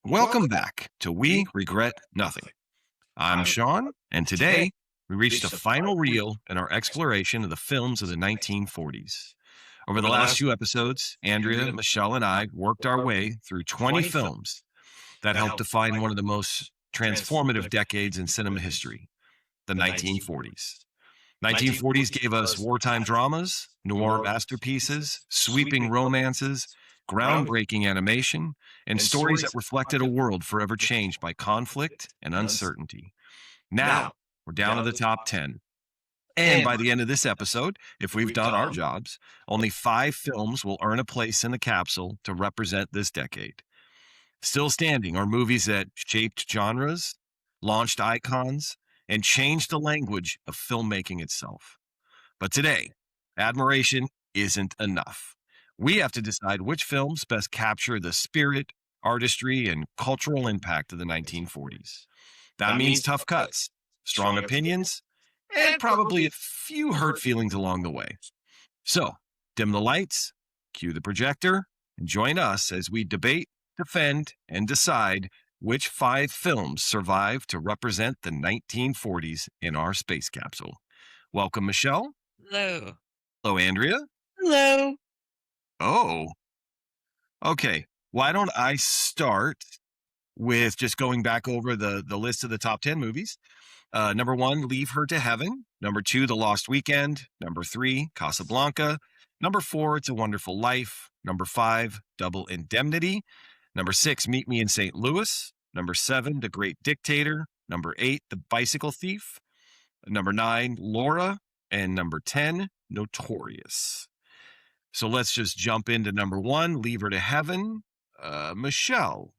Welcome back to We Regret Nothing. I'm Sean, and today we reached a final reel in our exploration of the films of the 1940s. Over the last few episodes, Andrea, Michelle, and I worked our way through 20 films that helped define one of the most transformative decades in cinema history, the 1940s. 1940s gave us wartime dramas, noir masterpieces, sweeping romances, groundbreaking animation, and stories that reflected a world forever changed by conflict and uncertainty. Now, we're down to the top 10. And by the end of this episode, if we've done our jobs, only 5 films will earn a place in the capsule to represent this decade. Still standing are movies that shaped genres, launched icons, and changed the language of filmmaking itself. But today, admiration isn't enough. We have to decide which films best capture the spirit, artistry, and cultural impact of the 1940s. That means tough cuts, strong opinions, and probably a few hurt feelings along the way. So, dim the lights, cue the projector, and join us as we debate, defend, and decide which 5 films survive to represent the 1940s in our space capsule. Welcome, Michelle. Hello. Hello, Andrea. Hello. Oh, okay. Why don't I start with just going back over the list of the top 10 movies? Number 1, Leave Her to Heaven. Number 2, The Lost Weekend. Number 3, Casablanca. Number 4, It's a Wonderful Life. Number 5, Double Indemnity. Number 6, Meet Me in St. Louis. Number 7, The Great Dictator. Number 8, The Bicycle Thief. Number 9, Laura. And number 10, Notorious. So let's just jump into number 1, Leave Her to Heaven. Michelle.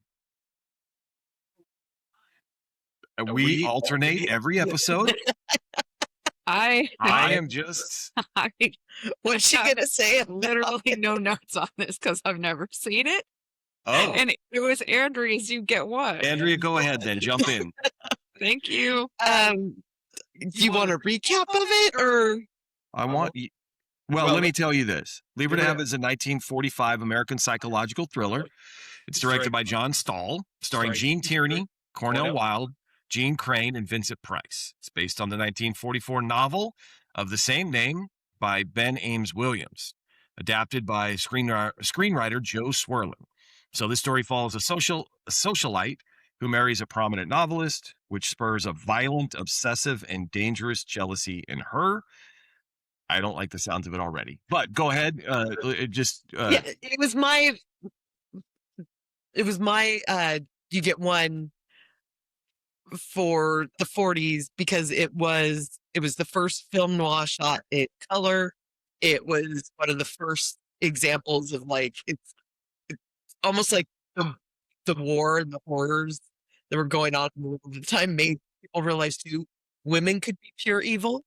We alternate every episode. I am just... What's she going to say? Literally no notes on this because I've never seen it. Oh. And it was Andrea's. You get one. Andrea, go ahead then. Jump in. Thank you. Do you want a recap of it, or? I want... Well, let me tell you this. Leave Her to Heaven is a 1945 American psychological thriller. It's directed by John Stahl, starring Gene Tierney, Cornell Wilde, Gene Crane, and Vincent Price. It's based on the 1944 novel of the same name by Ben Ames Williams, adapted by screenwriter Joe Swerlin. So this story follows a socialite who marries a prominent novelist, which spurs a violent, obsessive, and dangerous jealousy in her. I don't like the sounds of it already, but go ahead. It was my you get one for the 40s because it was the first film noir shot in color. It was one of the first examples of it's almost like the war and the horrors that were going on in the world at the time made people realize too women could be pure evil.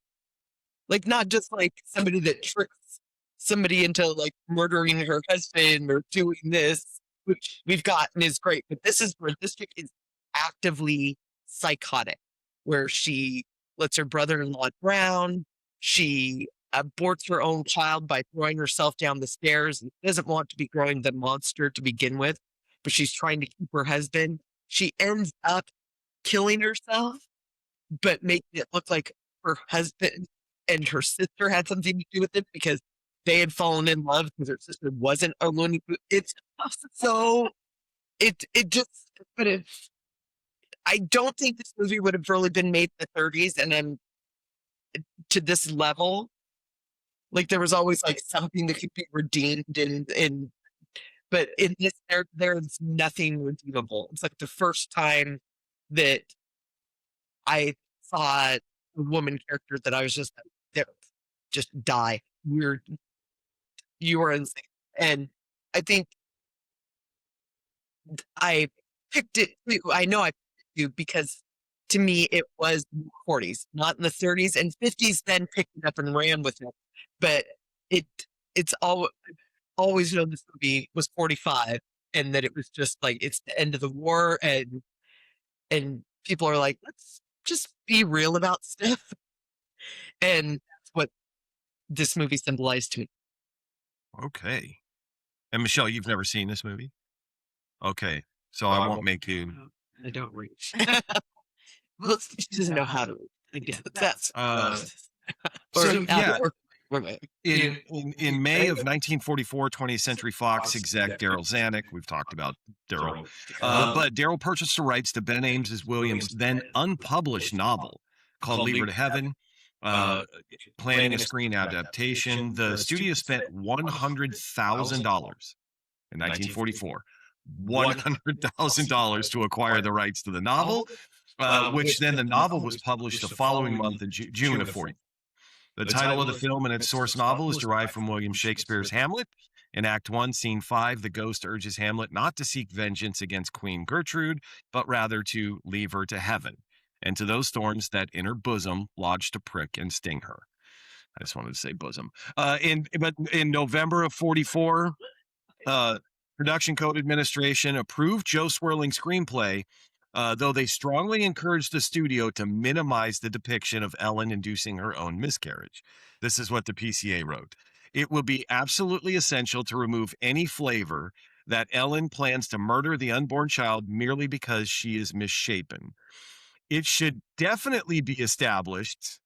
Like, not just like somebody that tricks somebody into like murdering her husband or doing this, which we've gotten is great. But this is where this chick is actively psychotic, where she lets her brother-in-law drown. She aborts her own child by throwing herself down the stairs and doesn't want to be growing the monster to begin with, but she's trying to keep her husband. She ends up killing herself, but making it look like her husband and her sister had something to do with it because they had fallen in love because her sister wasn't a Looney Tunes. It's so I don't think this movie would have really been made in the 30s and then to this level. Like, there was always like something that could be redeemed but in this there's nothing redeemable. It's like the first time that I saw a woman character that I was just die. You were insane. And I think I picked it. I know I picked it because to me it was 40s, not in the 30s, and 50s then picked it up and ran with it. But it's always known this movie was 45 and that it was just like it's the end of the war and people are like, let's just be real about stuff. And that's what this movie symbolized to me. Okay. And Michelle, you've never seen this movie? Okay. so I won't make you. I don't reach. Well, she doesn't know how to. Yeah. That's So yeah, or- in May of 1944, 20th Century Fox exec Daryl Zanuck, we've talked about Daryl, but Daryl purchased the rights to Ben Ames's Williams' then unpublished novel called Leave Her to Heaven, planning a screen adaptation. The studio spent $100,000 in 1944. $100,000 to acquire the rights to the novel, which then the novel was published the following month in June of 40. The title of the film and its source novel is derived from William Shakespeare's Hamlet. In Act 1, Scene 5, the ghost urges Hamlet not to seek vengeance against Queen Gertrude, but rather to leave her to heaven, and to those thorns that in her bosom lodge to prick and sting her. I just wanted to say bosom. But in November of 44, Production Code Administration approved Joe Swirling's screenplay, though they strongly encouraged the studio to minimize the depiction of Ellen inducing her own miscarriage. This is what the PCA wrote. It will be absolutely essential to remove any flavor that Ellen plans to murder the unborn child merely because she is misshapen. It should definitely be established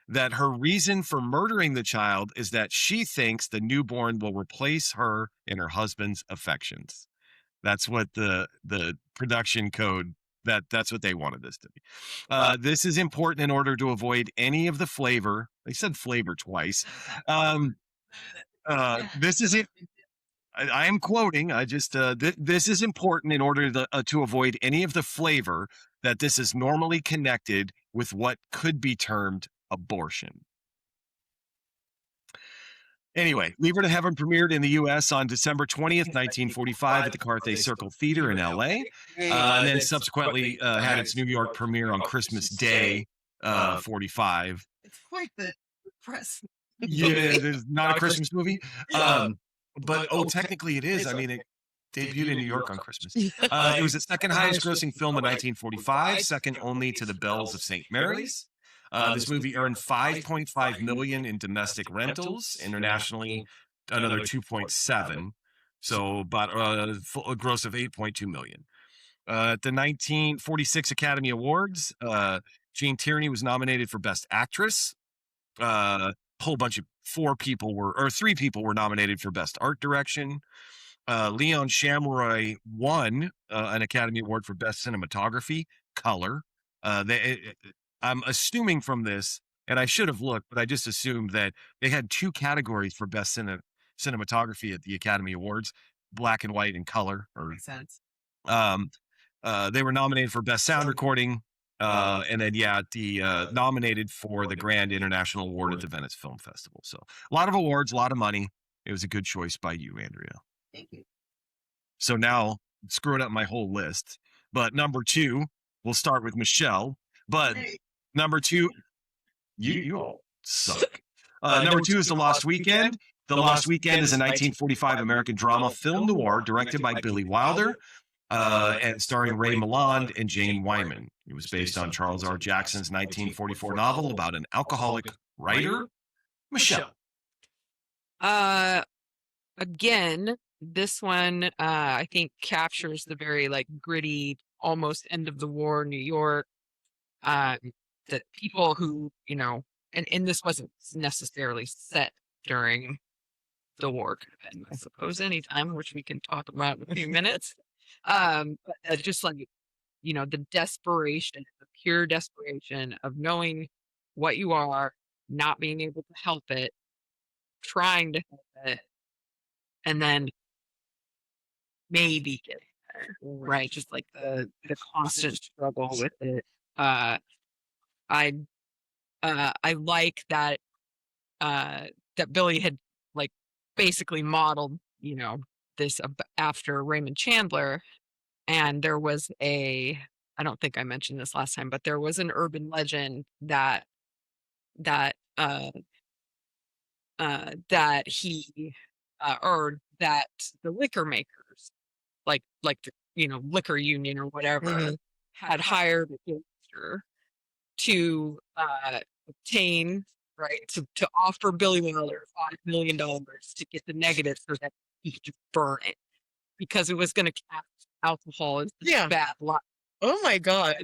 that her reason for murdering the child is that she thinks the newborn will replace her in her husband's affections. That's what the production code, that's what they wanted this to be. This is important in order to avoid any of the flavor. They said flavor twice. This is it. I am quoting. This is important in order to avoid any of the flavor that this is normally connected with what could be termed abortion. Anyway, Leave Her to Heaven premiered in the U.S. on December 20th, 1945 at the Carthay Circle Theater in L.A., and then subsequently had its New York premiere on Christmas Day, 45. It's quite the press. Yeah, it's not a Christmas movie. But technically it is. I mean, it debuted in New York on Christmas. It was the second highest grossing film in 1945, second only to The Bells of St. Mary's. This movie earned $5.5 million in domestic rentals. Internationally, another 2.7. So about a gross of $8.2 million. At the 1946 Academy Awards, Jean Tierney was nominated for Best Actress. Whole bunch of three people were nominated for Best Art Direction. Leon Shamroy won an Academy Award for Best Cinematography, Color. I'm assuming from this, and I should have looked, but I just assumed that they had two categories for Best Cinematography at the Academy Awards, black and white and color. Makes sense. They were nominated for Best Sound Recording, and then, nominated for the Grand International Award at the Venice Film Festival. So a lot of awards, a lot of money. It was a good choice by you, Andrea. Thank you. So now, screwing up my whole list. But number 2, we'll start with Michelle. But number 2, you all suck. Number 2 is The Lost Weekend. The Lost Weekend is a 1945 American drama film noir directed by Billy Wilder, and starring Ray Milland and Jane Wyman. It was based on Charles R. Jackson's 1944 novel about an alcoholic writer. Michelle. Again, this one I think captures the very gritty, almost end of the war New York. That people who, and this wasn't necessarily set during the war, I suppose, anytime, which we can talk about in a few minutes. But just the desperation, the pure desperation of knowing what you are, not being able to help it, trying to help it, and then maybe get there, right? Just the constant struggle with it. I like that that Billy had basically modeled, this after Raymond Chandler, and there was I don't think I mentioned this last time, but there was an urban legend that he or that the liquor makers, like the liquor union or whatever, had hired a gangster to obtain, right, to offer Billy Wilder $5 million to get the negative so that he could burn it, because it was going to cast alcohol is Yeah. bad luck. Oh my God.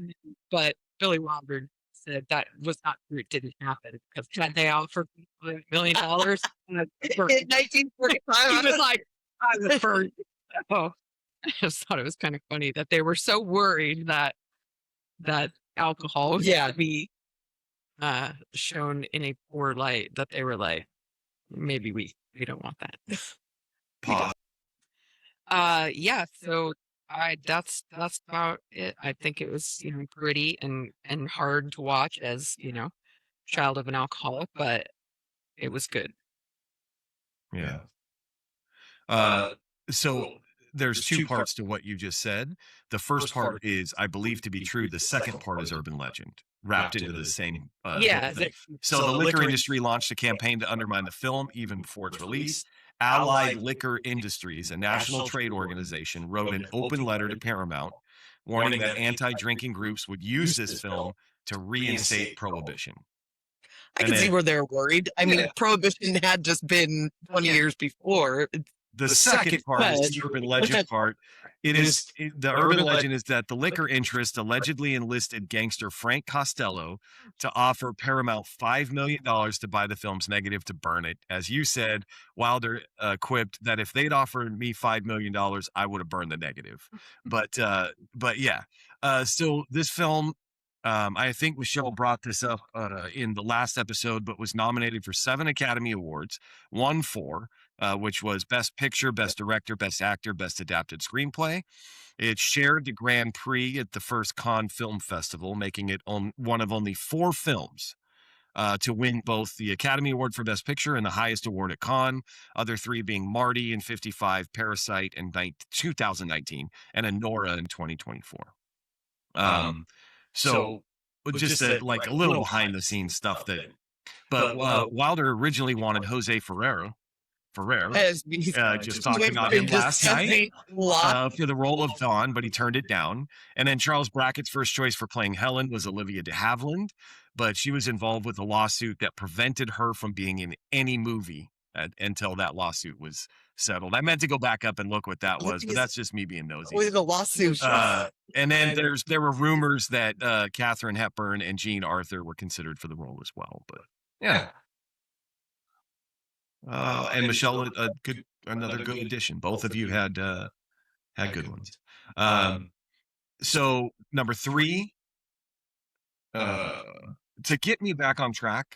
But Billy Wilder said that was not true. It didn't happen because had they offered $1 million, In he 1945. was like, I would burn. Oh, I just thought it was kind of funny that they were so worried that alcohol was Yeah. going to be shown in a poor light that they were like, maybe we don't want that. Pause. Yeah, so that's about it. I think it was, gritty and hard to watch as, child of an alcoholic, but it was good. Yeah. So there's two parts to what you just said. The first part is, I believe to be true. The second part is urban legend, wrapped into the same. Yeah. thing. So the liquor industry launched a campaign to undermine the film even before its release. Allied Liquor Industries, a national trade organization, wrote an open letter to Paramount warning that anti-drinking groups would use this film to reinstate prohibition. I can see where they're worried. I mean, Prohibition had just been 20 years before. The second part is the urban legend part. The urban legend is that the liquor interest allegedly enlisted gangster Frank Costello to offer Paramount $5 million to buy the film's negative to burn it. As you said, Wilder quipped that if they'd offered me $5 million, I would have burned the negative. But yeah. So this film, I think Michelle brought this up in the last episode, but was nominated for 7 Academy Awards, won 4. Which was Best Picture, Best Director, Best Actor, Best Adapted Screenplay. It shared the Grand Prix at the first Cannes Film Festival, making it one of only 4 films to win both the Academy Award for Best Picture and the highest award at Cannes, other 3 being Marty in 55, Parasite in 2019, and Anora in 2024. So just a little behind-the-scenes stuff but Wilder originally wanted Jose Ferrer, just talking about him last night for the role of Dawn, but he turned it down. And then Charles Brackett's first choice for playing Helen was Olivia de Havilland, but she was involved with a lawsuit that prevented her from being in any movie until that lawsuit was settled. I meant to go back up and look what that was, but that's just me being nosy. With a lawsuit. And then there were rumors that Katharine Hepburn and Jean Arthur were considered for the role as well, but yeah. And Michelle, another good addition. Both of you had good ones. So number 3, to get me back on track,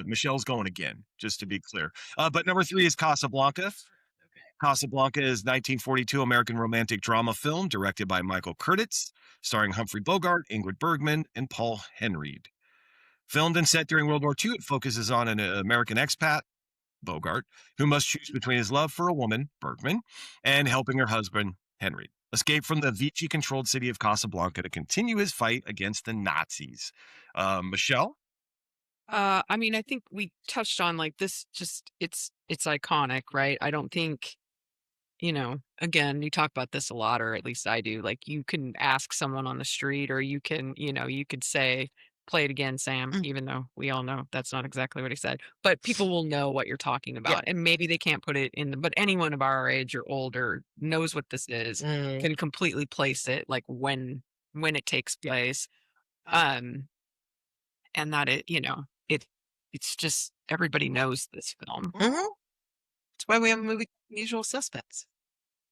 Michelle's going again, just to be clear. But number 3 is Casablanca. Casablanca is 1942 American romantic drama film directed by Michael Curtiz, starring Humphrey Bogart, Ingrid Bergman, and Paul Henreid. Filmed and set during World War II, it focuses on an American expat, Bogart, who must choose between his love for a woman, Bergman, and helping her husband, Henry, escape from the Vichy-controlled city of Casablanca to continue his fight against the Nazis. Michelle? I mean, I think we touched on this. Just it's iconic, right? I don't think, again, you talk about this a lot, or at least I do. You can ask someone on the street, or you can, you could say, "Play it again, Sam," even though we all know that's not exactly what he said. But people will know what you're talking about. And maybe they can't put it in but anyone of our age or older knows what this is, can completely place it, when it takes place. And that it's just, everybody knows this film. That's why we have a movie called The Usual Suspects.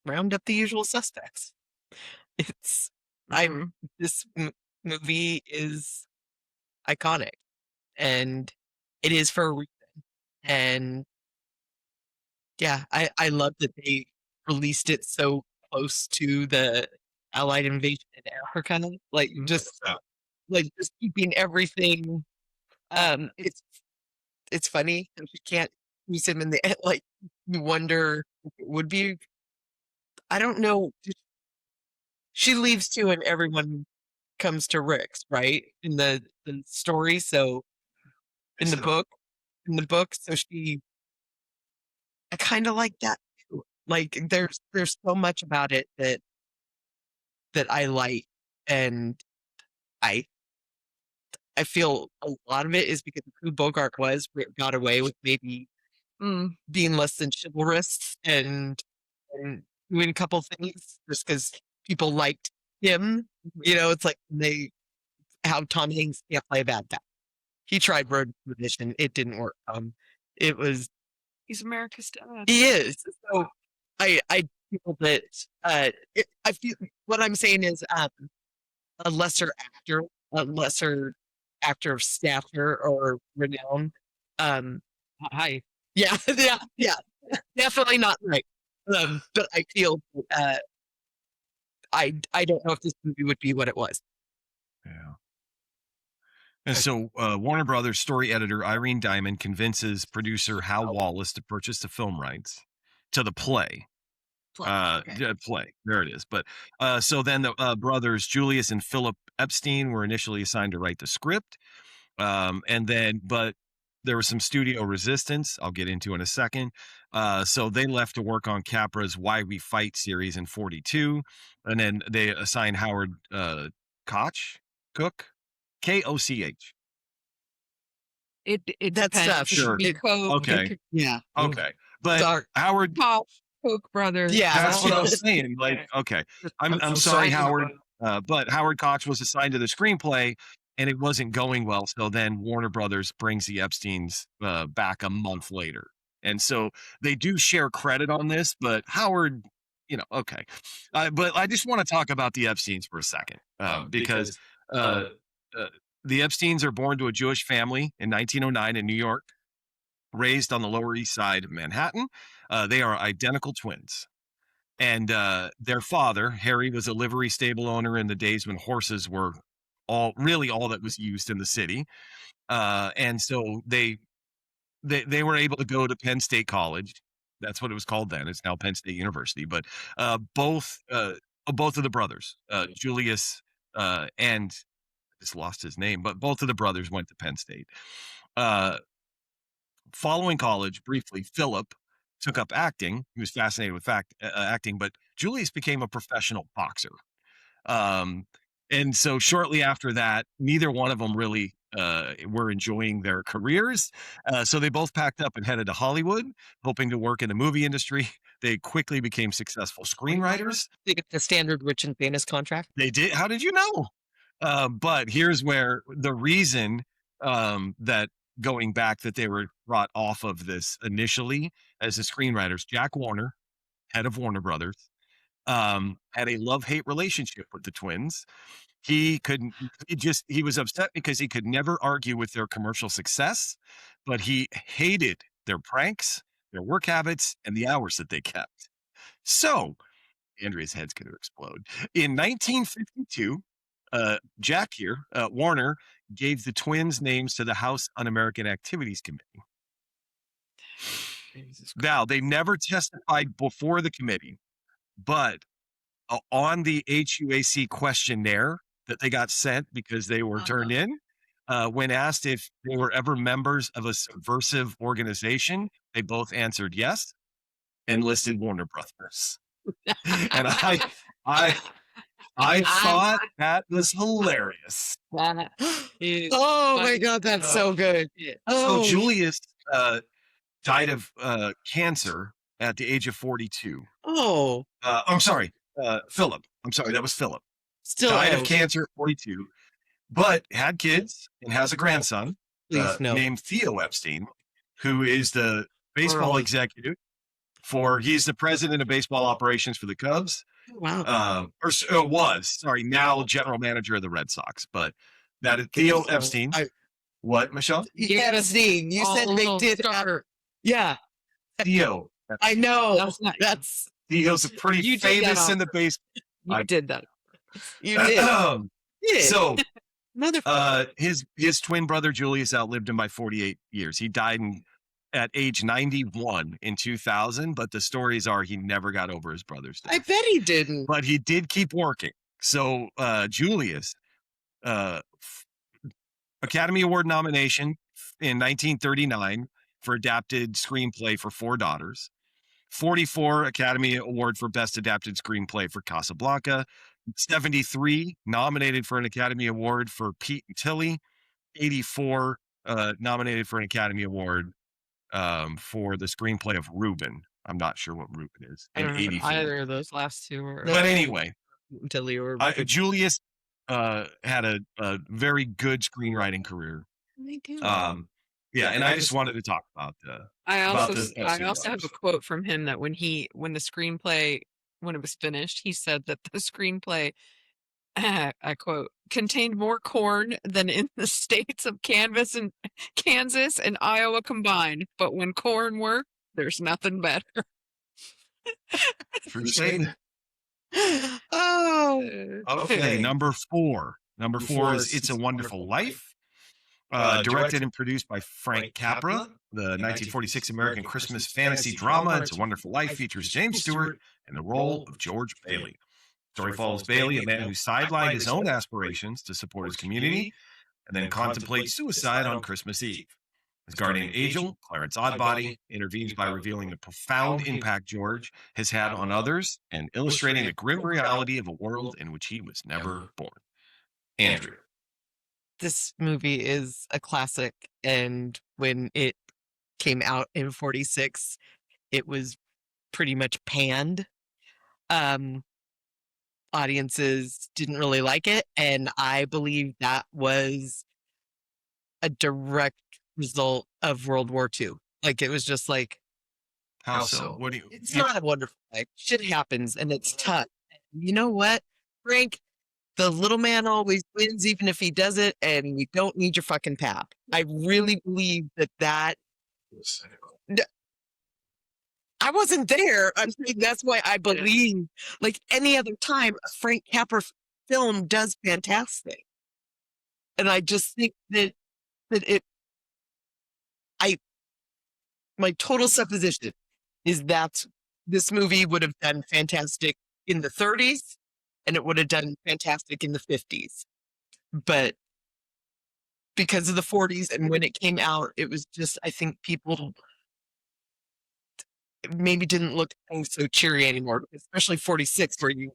Round up the usual suspects. This movie is iconic, and it is for a reason. And yeah, I love that they released it so close to the Allied invasion in Africa, just keeping everything. It's funny that you can't use him in the end. You wonder if it would be. I don't know. She leaves too, and everyone comes to Rick's, right, in the story. So in the book, so I kind of like that too. There's so much about it that I like, and I feel a lot of it is because of who Bogart was. Rick got away with maybe being less than chivalrous and doing a couple things just because people liked him. It's like how Tom Hanks can't play a bad guy. He tried Road Tradition. It didn't work. It was. He's America's dad. He is. So I feel that I feel what I'm saying is a lesser actor of stature or renown. Hi. Yeah, yeah, definitely not right. But I feel I don't know if this movie would be what it was. Yeah. And so Warner Brothers story editor Irene Diamond convinces producer Hal Wallace to purchase the film rights to the play. Play. There it is. But so then the brothers Julius and Philip Epstein were initially assigned to write the script. But there was some studio resistance I'll get into in a second. So they left to work on Capra's Why We Fight series in 42. And then they assigned Howard Koch, Koch. It That's depends. tough. Sure. Okay. Yeah. Okay. But Dark. Howard Koch brothers. Yeah. That's what I was saying. Like, okay. I'm sorry, Howard. But Howard Koch was assigned to the screenplay and it wasn't going well. So then Warner Brothers brings the Epsteins back a month later. And so they do share credit on this, but Howard, okay. But I just want to talk about the Epsteins for a second because the Epsteins are born to a Jewish family in 1909 in New York, raised on the Lower East Side of Manhattan. They are identical twins. And their father, Harry, was a livery stable owner in the days when horses were all that was used in the city. And so they were able to go to Penn State College. That's what it was called then. It's now Penn State University. But both of the brothers, Julius and I just lost his name, but both of the brothers went to Penn State. Following college, briefly, Philip took up acting. He was fascinated with acting, but Julius became a professional boxer. And so shortly after that, neither one of them really were enjoying their careers. So they both packed up and headed to Hollywood, hoping to work in the movie industry. They quickly became successful screenwriters. They get the standard rich and famous contract. They did. How did you know? But here's where the reason that going back that they were brought off of this initially as the screenwriters, Jack Warner, head of Warner Brothers, had a love-hate relationship with the twins. He was upset because he could never argue with their commercial success, but he hated their pranks, their work habits, and the hours that they kept. So Andrea's head's going to explode. In 1952, Jack here, Warner, gave the twins names to the House Un-American Activities Committee. Now, they never testified before the committee, but on the HUAC questionnaire that they got sent because they were turned in, when asked if they were ever members of a subversive organization, they both answered yes and listed Warner Brothers. And I thought that was hilarious. Oh my God, that's so good. So Julius died of cancer at the age of 42. Oh, I'm sorry, Philip. I'm sorry, that was Philip. Still died of cancer at 42, but had kids and has a grandson named Theo Epstein, who is the baseball executive he's the president of baseball operations for the Cubs. Wow. Now general manager of the Red Sox. But that is Theo Epstein. What, Michelle? Epstein. You said they did. Yeah. Theo. I know. That's Theo's pretty famous in the base. You did that. You did. So Motherfucker. his twin brother Julius outlived him by 48 years. He died at age 91 in 2000, but the stories are he never got over his brother's death. I bet he didn't. But he did keep working. So Julius, Academy Award nomination in 1939 for adapted screenplay for Four Daughters. 44 Academy Award for Best Adapted Screenplay for Casablanca. 73 nominated for an Academy Award for Pete and Tilly. 84 nominated for an Academy Award for the screenplay of Reuben. I'm not sure what Reuben is. I don't know 84. either of those last two were. But anyway, until you were. Julius had a very good screenwriting career. I do. Yeah, and I just wanted to talk about I about also the I also have a quote from him that when the screenplay, when it was finished, he said that the screenplay, I quote, contained more corn than in the states of Kansas and Iowa combined. But when corn worked, there's nothing better. True statement. Oh, Okay, number four. Number four is It's a Wonderful Life. Directed and produced by Frank Capra, the 1946 American Christmas fantasy drama It's a Wonderful Life features James Stewart in the role of George Bailey. The story follows Bailey, a man who sidelined his own aspirations to support his community and then contemplates suicide on Christmas Eve. His guardian angel, Clarence Oddbody, intervenes by revealing the profound impact George has had on others and illustrating the grim reality of a world in which he was never born. Andrew. this movie is a classic, and when it came out in 46, it was pretty much panned. Audiences didn't really like it, and I believe that was a direct result of World War II. Like, it was just like, How so? What do you? it's not a wonderful life. Shit happens, and it's tough. You know what, Frank? The little man always wins, even if he does it, and we don't need your fucking pap. I really believe that. I wasn't there. I'm saying that's why I believe, like any other time, a Frank Capra film does fantastic. And I just think that my total supposition is that this movie would have done fantastic in the 30s, and it would have done fantastic in the 50s. But because of the 40s and when it came out, it was just, I think people maybe didn't look so cheery anymore, especially 46, where you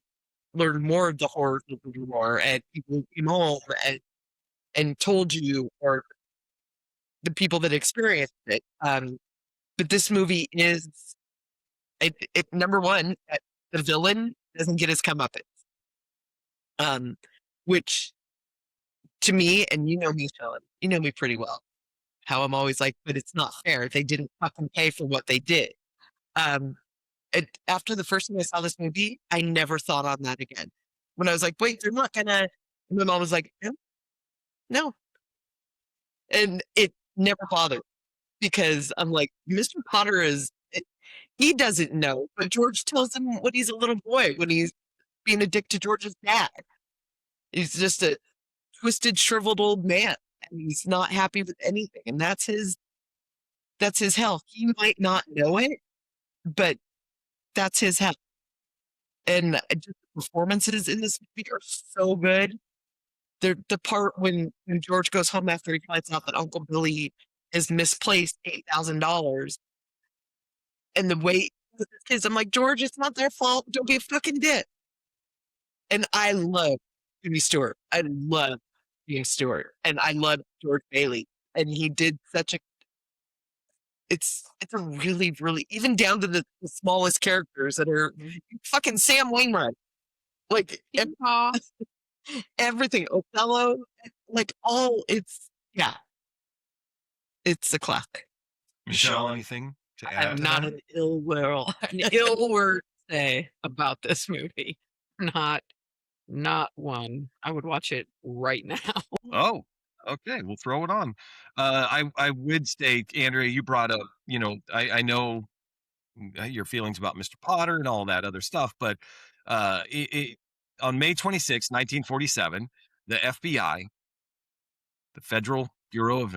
learned more of the horrors of the war, and people came home and told you, or the people that experienced it. But this movie is, number one, the villain doesn't get his comeuppance. Which, to me, and you know me, Sean, you know me pretty well, how I'm always like, but it's not fair. They didn't fucking pay for what they did. After the first time I saw this movie, I never thought on that again. When I was like, wait, they're not gonna, and my mom was like, no. And it never bothered, because I'm like, Mr. Potter he doesn't know, but George tells him when he's a little boy, when he's being a dick to George's dad. He's just a twisted, shriveled old man, and he's not happy with anything. And that's his hell. He might not know it, but that's his hell. And just the performances in this movie are so good. The part when George goes home after he finds out that Uncle Billy has misplaced $8,000, and the way with his kids, I'm like, George, it's not their fault. Don't be a fucking dick. And I love Jimmy Stewart. I love Jimmy Stewart, and I love George Bailey. And he did such a. It's a really, really, even down to the smallest characters that are fucking Sam Wainwright, like everything, Othello, like it's a classic. Michelle, anything to add? I'm to not that? an ill word to say about this movie. Not one. I would watch it right now. Oh, okay. We'll throw it on. I would say, Andrea, you brought up, I know your feelings about Mr. Potter and all that other stuff, but on May 26, 1947, the FBI, the Federal Bureau of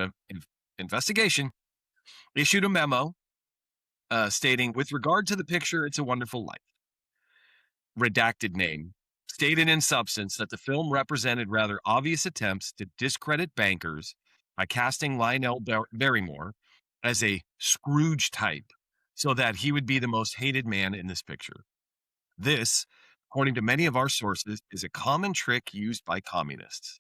Investigation, issued a memo stating, with regard to the picture It's a Wonderful Life, redacted name, stated in substance that the film represented rather obvious attempts to discredit bankers by casting Lionel Barrymore as a Scrooge type so that he would be the most hated man in this picture. This, according to many of our sources, is a common trick used by communists.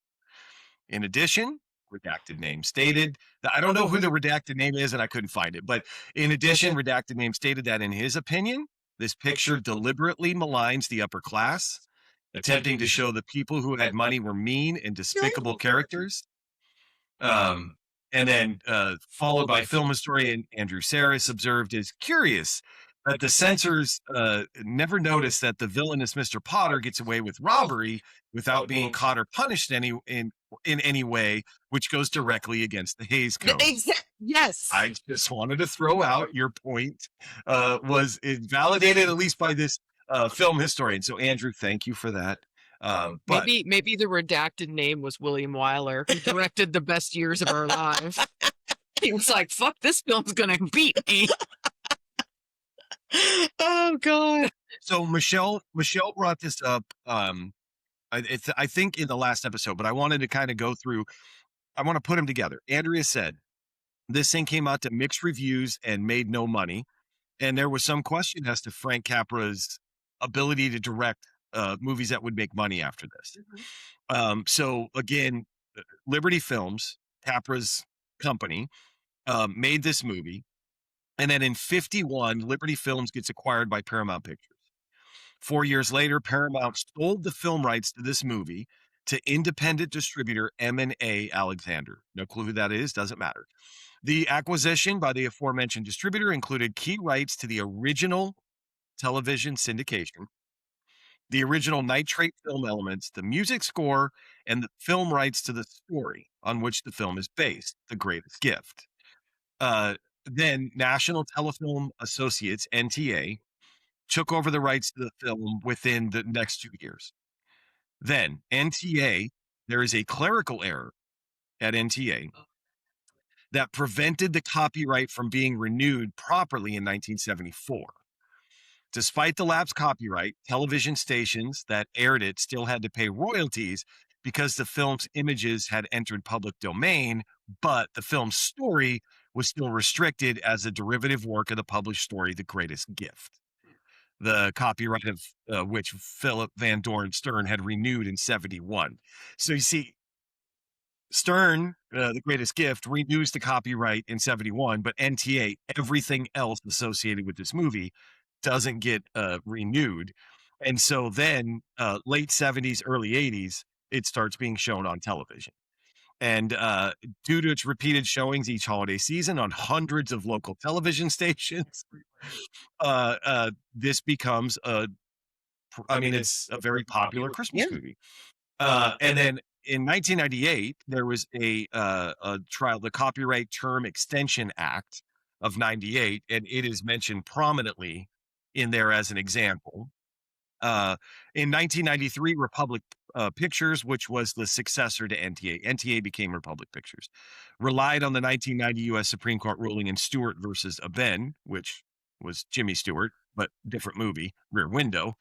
In addition, redacted name stated that, I don't know who the redacted name is and I couldn't find it, but in addition, redacted name stated that in his opinion, this picture deliberately maligns the upper class attempting to show the people who had money were mean and despicable characters. And then followed by film historian Andrew Sarris observed as curious that the censors never noticed that the villainous Mr. Potter gets away with robbery without being caught or punished in any way, which goes directly against the Hays Code. Yes. I just wanted to throw out your point was validated at least by this film historian. So Andrew, thank you for that. But maybe the redacted name was William Wyler, who directed The Best Years of Our Lives. He was like, "Fuck, this film's gonna beat me." Oh God. So Michelle brought this up. I think in the last episode, but I wanted to kind of go through. I want to put them together. Andrea said this thing came out to mixed reviews and made no money, and there was some question as to Frank Capra's ability to direct movies that would make money after this. So again, Liberty Films, Capra's company, made this movie. And then in 1951, Liberty Films gets acquired by Paramount Pictures. 4 years later, Paramount sold the film rights to this movie to independent distributor M&A Alexander. No clue who that is, doesn't matter. The acquisition by the aforementioned distributor included key rights to the original television syndication, the original nitrate film elements, the music score, and the film rights to the story on which the film is based, The Greatest Gift. Then National Telefilm Associates, NTA, took over the rights to the film within the next 2 years. Then NTA, there is a clerical error at NTA that prevented the copyright from being renewed properly in 1974. Despite the lapsed copyright, television stations that aired it still had to pay royalties because the film's images had entered public domain, but the film's story was still restricted as a derivative work of the published story, The Greatest Gift, the copyright of which Philip Van Doren Stern had renewed in 1971. So you see, Stern, The Greatest Gift, renews the copyright in 1971, but NTA, everything else associated with this movie, doesn't get renewed. And so then late 1970s, early 1980s, it starts being shown on television. And due to its repeated showings each holiday season on hundreds of local television stations, this becomes it's a very popular Christmas movie. And then in 1998, there was a trial, the Copyright Term Extension Act of 98, and it is mentioned prominently in there as an example. In 1993, Republic Pictures, which was the successor to NTA became Republic Pictures, relied on the 1990 U.S. Supreme Court ruling in Stewart versus Aben, which was Jimmy Stewart, but different movie, Rear Window,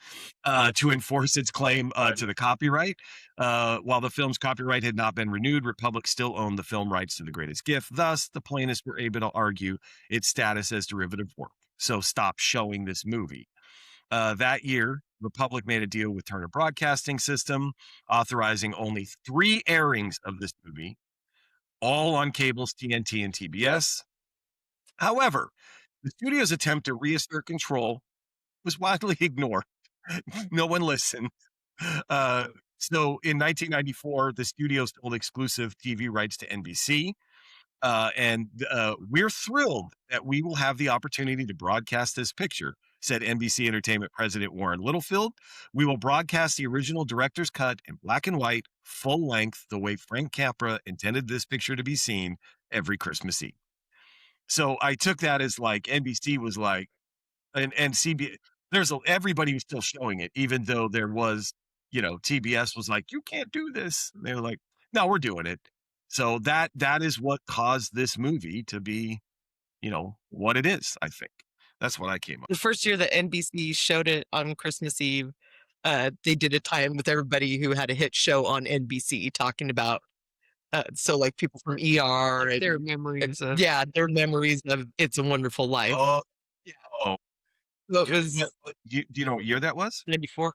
to enforce its claim to the copyright. While the film's copyright had not been renewed, Republic still owned the film rights to The Greatest Gift. Thus, the plaintiffs were able to argue its status as derivative work. So stop showing this movie. That year, Republic made a deal with Turner Broadcasting System, authorizing only 3 airings of this movie, all on cables TNT and TBS. However, the studio's attempt to reassert control was widely ignored. No one listened. So in 1994, the studio sold exclusive TV rights to NBC. And we're thrilled that we will have the opportunity to broadcast this picture, said NBC Entertainment President Warren Littlefield. We will broadcast the original director's cut in black and white, full length, the way Frank Capra intended this picture to be seen every Christmas Eve. So I took that as like NBC was like, and CBS, everybody was still showing it, even though there was, TBS was like, you can't do this. And they were like, no, we're doing it. So that is what caused this movie to be, what it is, I think. That's what I came up The first year that NBC showed it on Christmas Eve, they did a time with everybody who had a hit show on NBC talking about, so like people from ER. Like their memories of... Yeah, their memories of It's a Wonderful Life. Oh, yeah. Oh. So it was... Do you know what year that was? 94.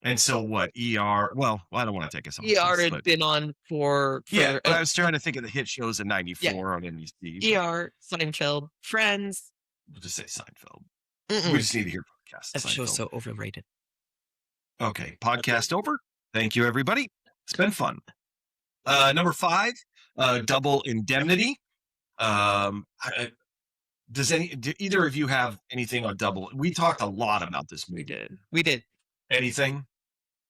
And so what? ER? Well, I don't want to take us on. ER had been on for yeah, but I was trying to think of the hit shows in 94 on NBC. ER, Seinfeld, Friends. We'll just say Seinfeld. We just need to hear podcasts. That show's so overrated. Okay, podcast over. Thank you, everybody. It's been fun. Number 5, Double Indemnity. Do either of you have anything on Double? We talked a lot about this We movie. did. We did. Anything?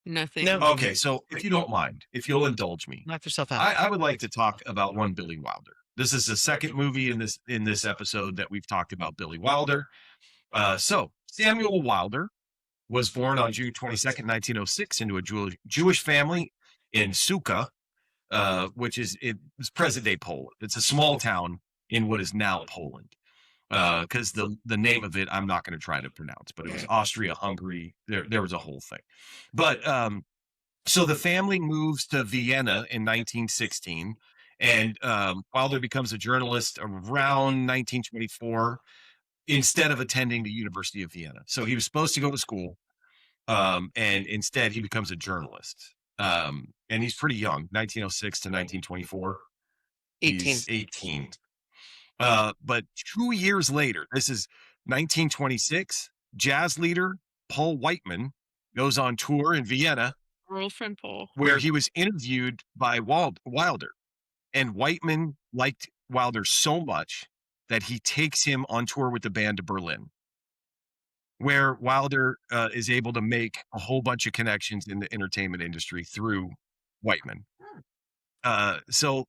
Nothing. No. Okay, so if you don't mind, if you'll indulge me, Knock yourself out. I would like to talk about one Billy Wilder. This is the second movie in this episode that we've talked about Billy Wilder. So Samuel Wilder was born on June 22nd, 1906, into a Jewish family in Suka, which is present-day Poland. It's a small town in what is now Poland. Because the name of it, I'm not going to try to pronounce, but it was Austria-Hungary. There was a whole thing. But so the family moves to Vienna in 1916, and Wilder becomes a journalist around 1924 instead of attending the University of Vienna. So he was supposed to go to school, and instead he becomes a journalist. And he's pretty young, 1906 to 1924. 18. He's 18. But 2 years later, this is 1926, jazz leader Paul Whiteman goes on tour in Vienna, Girlfriend Paul. where he was interviewed by Wilder. And Whiteman liked Wilder so much that he takes him on tour with the band to Berlin, where Wilder is able to make a whole bunch of connections in the entertainment industry through Whiteman. So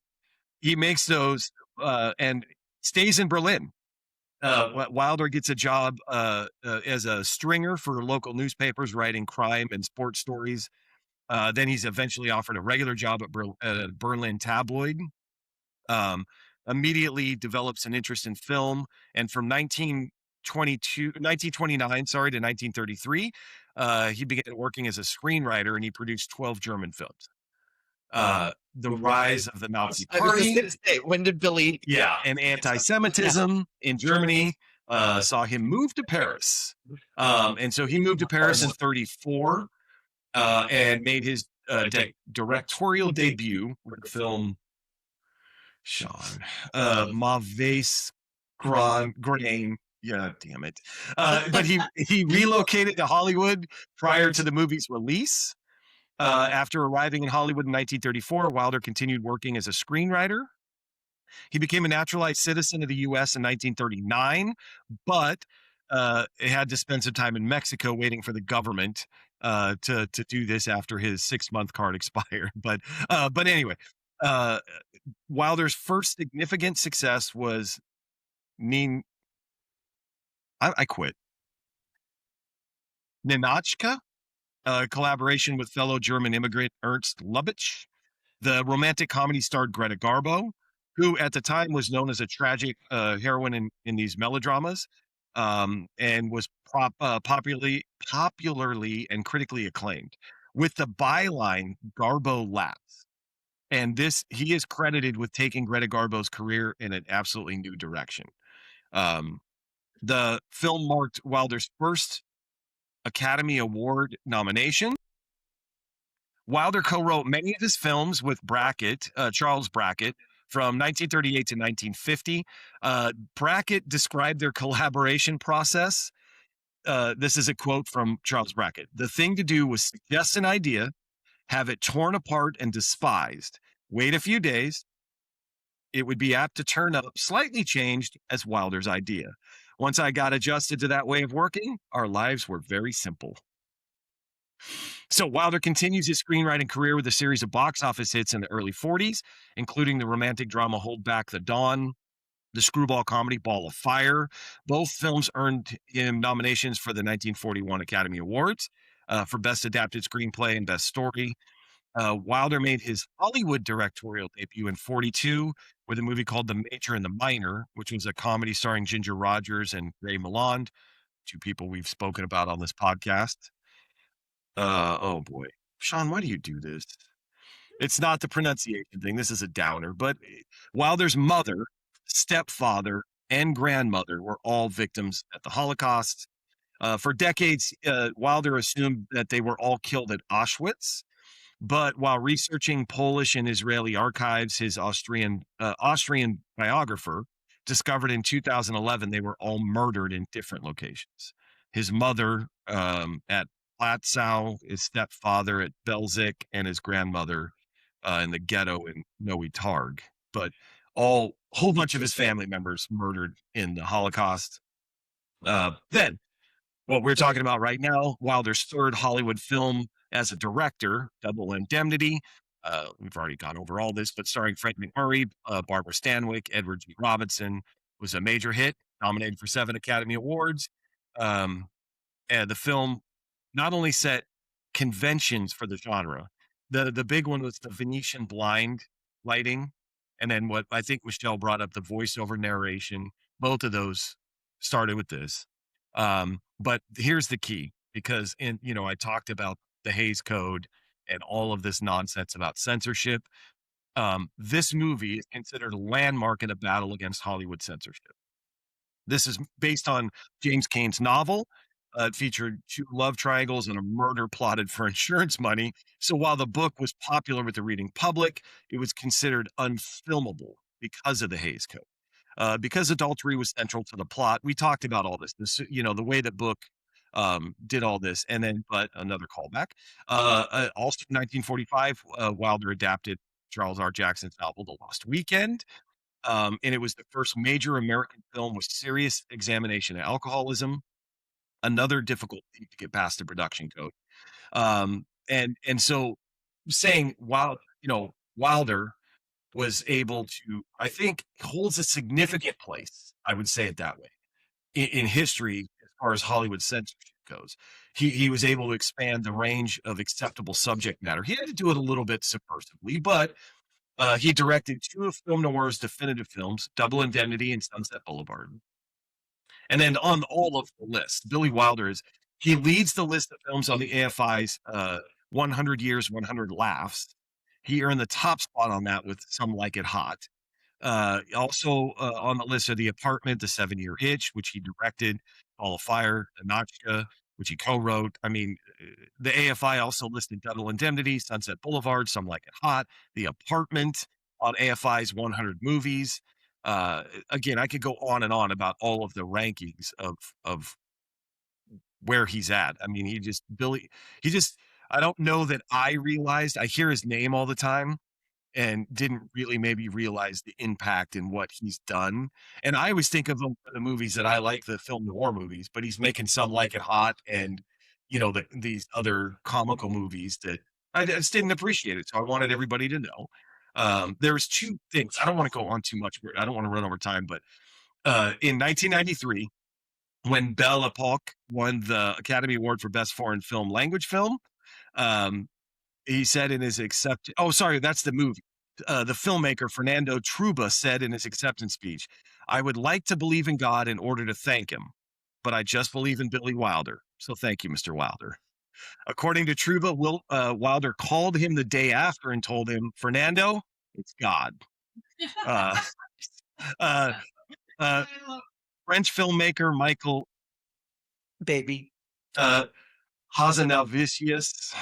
he makes those and stays in Berlin. Wilder gets a job as a stringer for local newspapers, writing crime and sports stories. Then he's eventually offered a regular job at a Berlin tabloid. Immediately develops an interest in film, and from 1929 to 1933, he began working as a screenwriter, and he produced 12 German films. The rise of the Nazi I was Party, just going to say, when did Billy? and anti-Semitism in Germany saw him move to Paris. And so he moved to Paris in 1934 and made his directorial debut with the film Sean Mauvais Grain. Yeah, damn it. But he relocated to Hollywood prior to the movie's release. After arriving in Hollywood in 1934, Wilder continued working as a screenwriter. He became a naturalized citizen of the U.S. in 1939, but had to spend some time in Mexico waiting for the government to do this after his 6-month card expired. But anyway, Wilder's first significant success was I quit. Ninotchka, a collaboration with fellow German immigrant Ernst Lubitsch. The romantic comedy starred Greta Garbo, who at the time was known as a tragic heroine in these melodramas, and was popularly and critically acclaimed, with the byline "Garbo laughs." And he is credited with taking Greta Garbo's career in an absolutely new direction. The film marked Wilder's first Academy Award nomination. Wilder co-wrote many of his films with Charles Brackett, from 1938 to 1950. Brackett described their collaboration process. This is a quote from Charles Brackett. "The thing to do was suggest an idea, have it torn apart and despised. Wait a few days. It would be apt to turn up slightly changed as Wilder's idea. Once I got adjusted to that way of working, our lives were very simple." So Wilder continues his screenwriting career with a series of box office hits in the early 40s, including the romantic drama Hold Back the Dawn, the screwball comedy Ball of Fire. Both films earned him nominations for the 1941 Academy Awards for Best Adapted Screenplay and Best Story. Wilder made his Hollywood directorial debut in 1942 with a movie called The Major and the Minor, which was a comedy starring Ginger Rogers and Ray Milland, two people we've spoken about on this podcast. Oh boy, Sean, why do you do this? It's not the pronunciation thing. This is a downer. But Wilder's mother, stepfather, and grandmother were all victims at the Holocaust. For decades, Wilder assumed that they were all killed at Auschwitz. But while researching Polish and Israeli archives, his Austrian biographer discovered in 2011 they were all murdered in different locations. His mother at Platzow, his stepfather at Belzec, and his grandmother in the ghetto in Noe Targ. But a whole bunch of his family members murdered in the Holocaust. Then, what we're talking about right now, Wilder's third Hollywood film as a director, Double Indemnity. We've already gone over all this, but starring Frank McMurray, Barbara Stanwyck, Edward G. Robinson, was a major hit, nominated for 7 Academy Awards. And the film not only set conventions for the genre, the big one was the Venetian blind lighting, and then what I think Michelle brought up, the voiceover narration. Both of those started with this. But here's the key, because I talked about the Hays Code and all of this nonsense about censorship. This movie is considered a landmark in a battle against Hollywood censorship. This is based on James Cain's novel. It featured 2 love triangles and a murder plotted for insurance money. So while the book was popular with the reading public, it was considered unfilmable because of the Hays Code. Because adultery was central to the plot, we talked about all this. The way the book did all this, and then, but another callback. Also, in 1945, Wilder adapted Charles R. Jackson's novel, The Lost Weekend. And it was the first major American film with serious examination of alcoholism, another difficult thing to get past the production code. And so saying Wilder was able to, I think, holds a significant place, I would say it that way, in history as far as Hollywood censorship goes. He was able to expand the range of acceptable subject matter. He had to do it a little bit subversively, but he directed 2 of film noir's definitive films, Double Indemnity and Sunset Boulevard. And then on all of the list, Billy Wilder he leads the list of films on the AFI's 100 Years, 100 Laughs. He earned the top spot on that with Some Like It Hot. Also on the list are The Apartment, The 7-Year Hitch, which he directed, Ball of Fire, Anachka, which he co-wrote. I mean, the AFI also listed Double Indemnity, Sunset Boulevard, Some Like It Hot, The Apartment on AFI's 100 movies. Again, I could go on and on about all of the rankings of where he's at. I mean, I don't know that I realized, I hear his name all the time and didn't really maybe realize the impact in what he's done. And I always think of him for the movies that I like, the film noir movies, but he's making Some Like It Hot and, these other comical movies that I just didn't appreciate it. So I wanted everybody to know. There's 2 things. I don't want to go on too much. I don't want to run over time, but in 1993, when Belle Epoque won the Academy Award for Best Foreign Film Language Film, he said in his that's the movie. The filmmaker Fernando Truba said in his acceptance speech, "I would like to believe in God in order to thank him, but I just believe in Billy Wilder. So thank you, Mr. Wilder." According to Truba, Wilder called him the day after and told him, "Fernando, it's God." Uh, uh, uh, French filmmaker Michael Baby. Hazanavicius.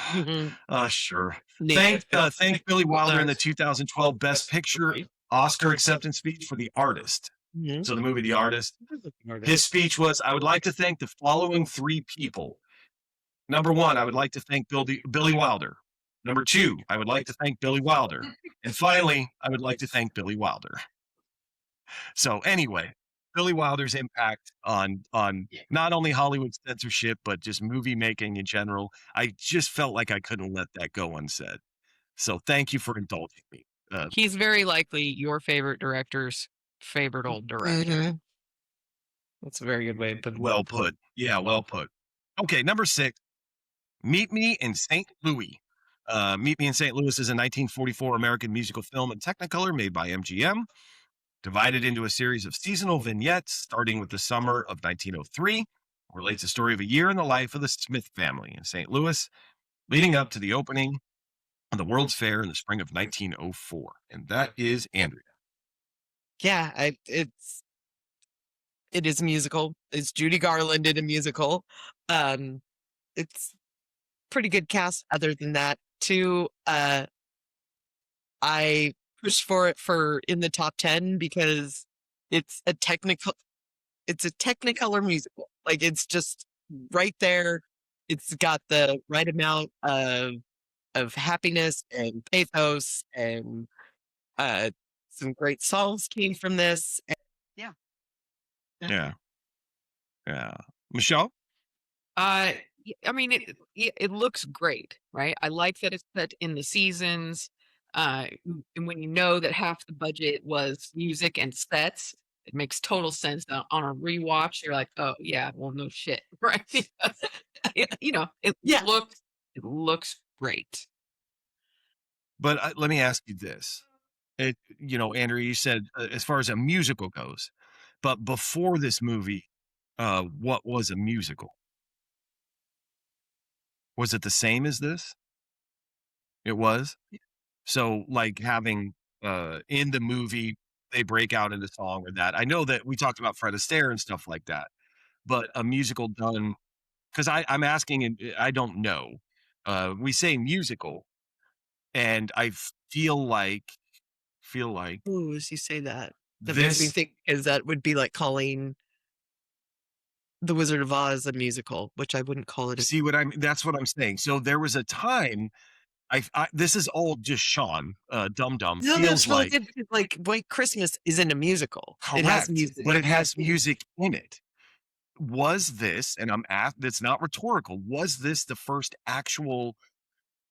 Sure. Thank Billy Wilder in the 2012 Best Picture Oscar acceptance speech for The Artist. Mhm. So the movie The Artist. His speech was, "I would like to thank the following 3 people. Number 1, I would like to thank Billy Wilder. Number 2, I would like to thank Billy Wilder. And finally, I would like to thank Billy Wilder." So anyway, Billy Wilder's impact on not only Hollywood censorship, but just movie making in general, I just felt like I couldn't let that go unsaid. So thank you for indulging me. He's very likely your favorite director's favorite old director. Mhm. That's a very good way to put it. Well put. Yeah, well put. Okay, number 6, Meet Me in St. Louis. Meet Me in St. Louis is a 1944 American musical film in Technicolor made by MGM, divided into a series of seasonal vignettes starting with the summer of 1903. Relates the story of a year in the life of the Smith family in St. Louis, leading up to the opening of the World's Fair in the spring of 1904. And that is Andrea. Yeah, it is a musical. It's Judy Garland in a musical. It's pretty good cast. Other than that, too, I pushed for it in the top 10 because it's a Technicolor musical. Like, it's just right there. It's got the right amount of happiness and pathos, and some great songs came from this. And Yeah. Michelle? I mean, it looks great, right? I like that it's set in the seasons. And when you know that half the budget was music and sets, it makes total sense. On a rewatch, you're like, oh yeah, well no shit, right? It Yeah. looks great. But let me ask you this. Andrew, you said as far as a musical goes, but before this movie, what was a musical? Was it the same as this? It was? So, like having in the movie, they break out into song or that. I know that we talked about Fred Astaire and stuff like that, but a musical done because I'm asking and I don't know. We say musical, and I feel like Ooh, as you say that, that makes me this. think, because that would be like calling The Wizard of Oz a musical, which I wouldn't call it. See what I'm? That's what I'm saying. So there was a time. This is all just Sean, Dum Dum. No, Feels that's really like good, because like White Christmas isn't a musical. It has correct, music. but it has music in it. Was this? And I'm asked. That's not rhetorical. Was this the first actual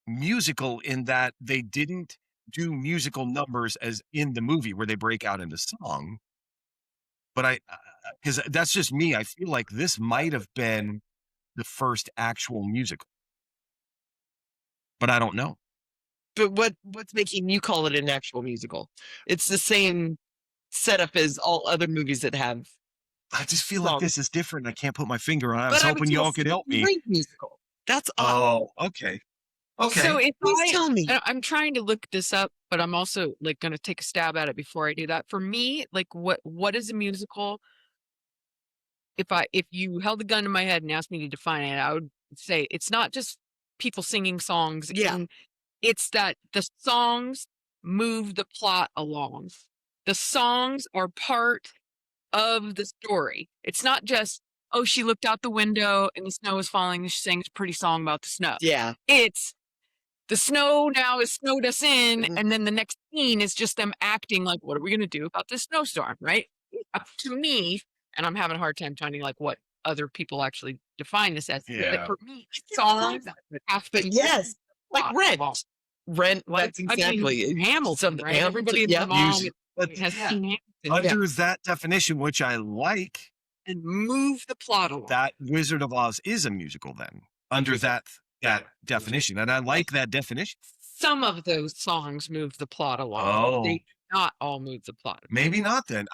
musical in that they didn't do musical numbers as in the movie where they break out into song? But because that's just me. I feel like this might have been the first actual musical, but I don't know. But what's making you call it an actual musical? It's the same setup as all other movies that have. I just feel like Songs. this is different. I can't put my finger on it. I But was I would hoping say y'all it's could help me. great musical. That's all. Oh, okay. So if Please tell me. I'm trying to look this up, but I'm also like going to take a stab at it before I do that. For me, like what is a musical? If you held a gun to my head and asked me to define it, I would say it's not just people singing songs. Yeah. It's that the songs move the plot along. The songs are part of the story. It's not just, oh, she looked out the window and the snow was falling and she sang a pretty song about the snow. Yeah. It's the snow now has snowed us in, Mhm. and then the next scene is just them acting like, what are we going to do about this snowstorm, right? Up to me, and I'm having a hard time finding like what other people actually define this as. Yeah. But for me, songs have to But yes, like plot Rent. along. Rent. Like, That's I mean, exactly Hamilton, something. right? Everybody and yeah. their mom Music. But has yeah, seen Hamilton under that definition, which I like, and move the plot along. that Wizard of Oz is a musical then, under that definition. And I like that definition. Some of those songs move the plot along. Oh. They do not all move the plot. Maybe not then.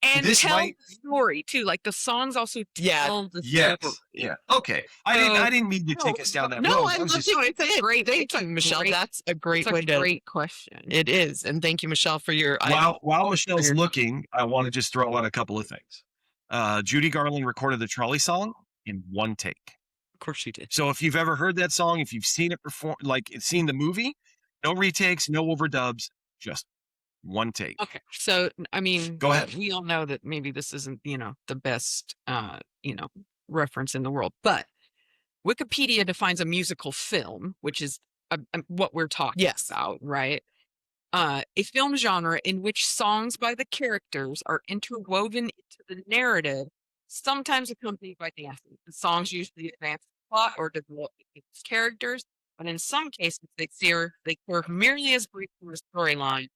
And this tell might- the story too. Like the songs also tell the Yes. story. Yeah. Okay. I didn't mean to take us down that road. No, I was love just- you. It's great. Thank It's you, a Michelle. great- That's a great It's way a to. great question. It is, and thank you, Michelle, for your. While Michelle's looking, I want to just throw out a couple of things. Judy Garland recorded the trolley song in one take. Of course, she did. So if you've ever heard that song, if you've seen it perform, like seen the movie, no retakes, no overdubs, just one take. Okay. So I mean, Go ahead. We all know that maybe this isn't, the best reference in the world, but Wikipedia defines a musical film, which is what we're talking about, right? A film genre in which songs by the characters are interwoven into the narrative, sometimes accompanied by dancing. The songs usually advance the plot or develop its characters, but in some cases they serve merely as brief for a storyline,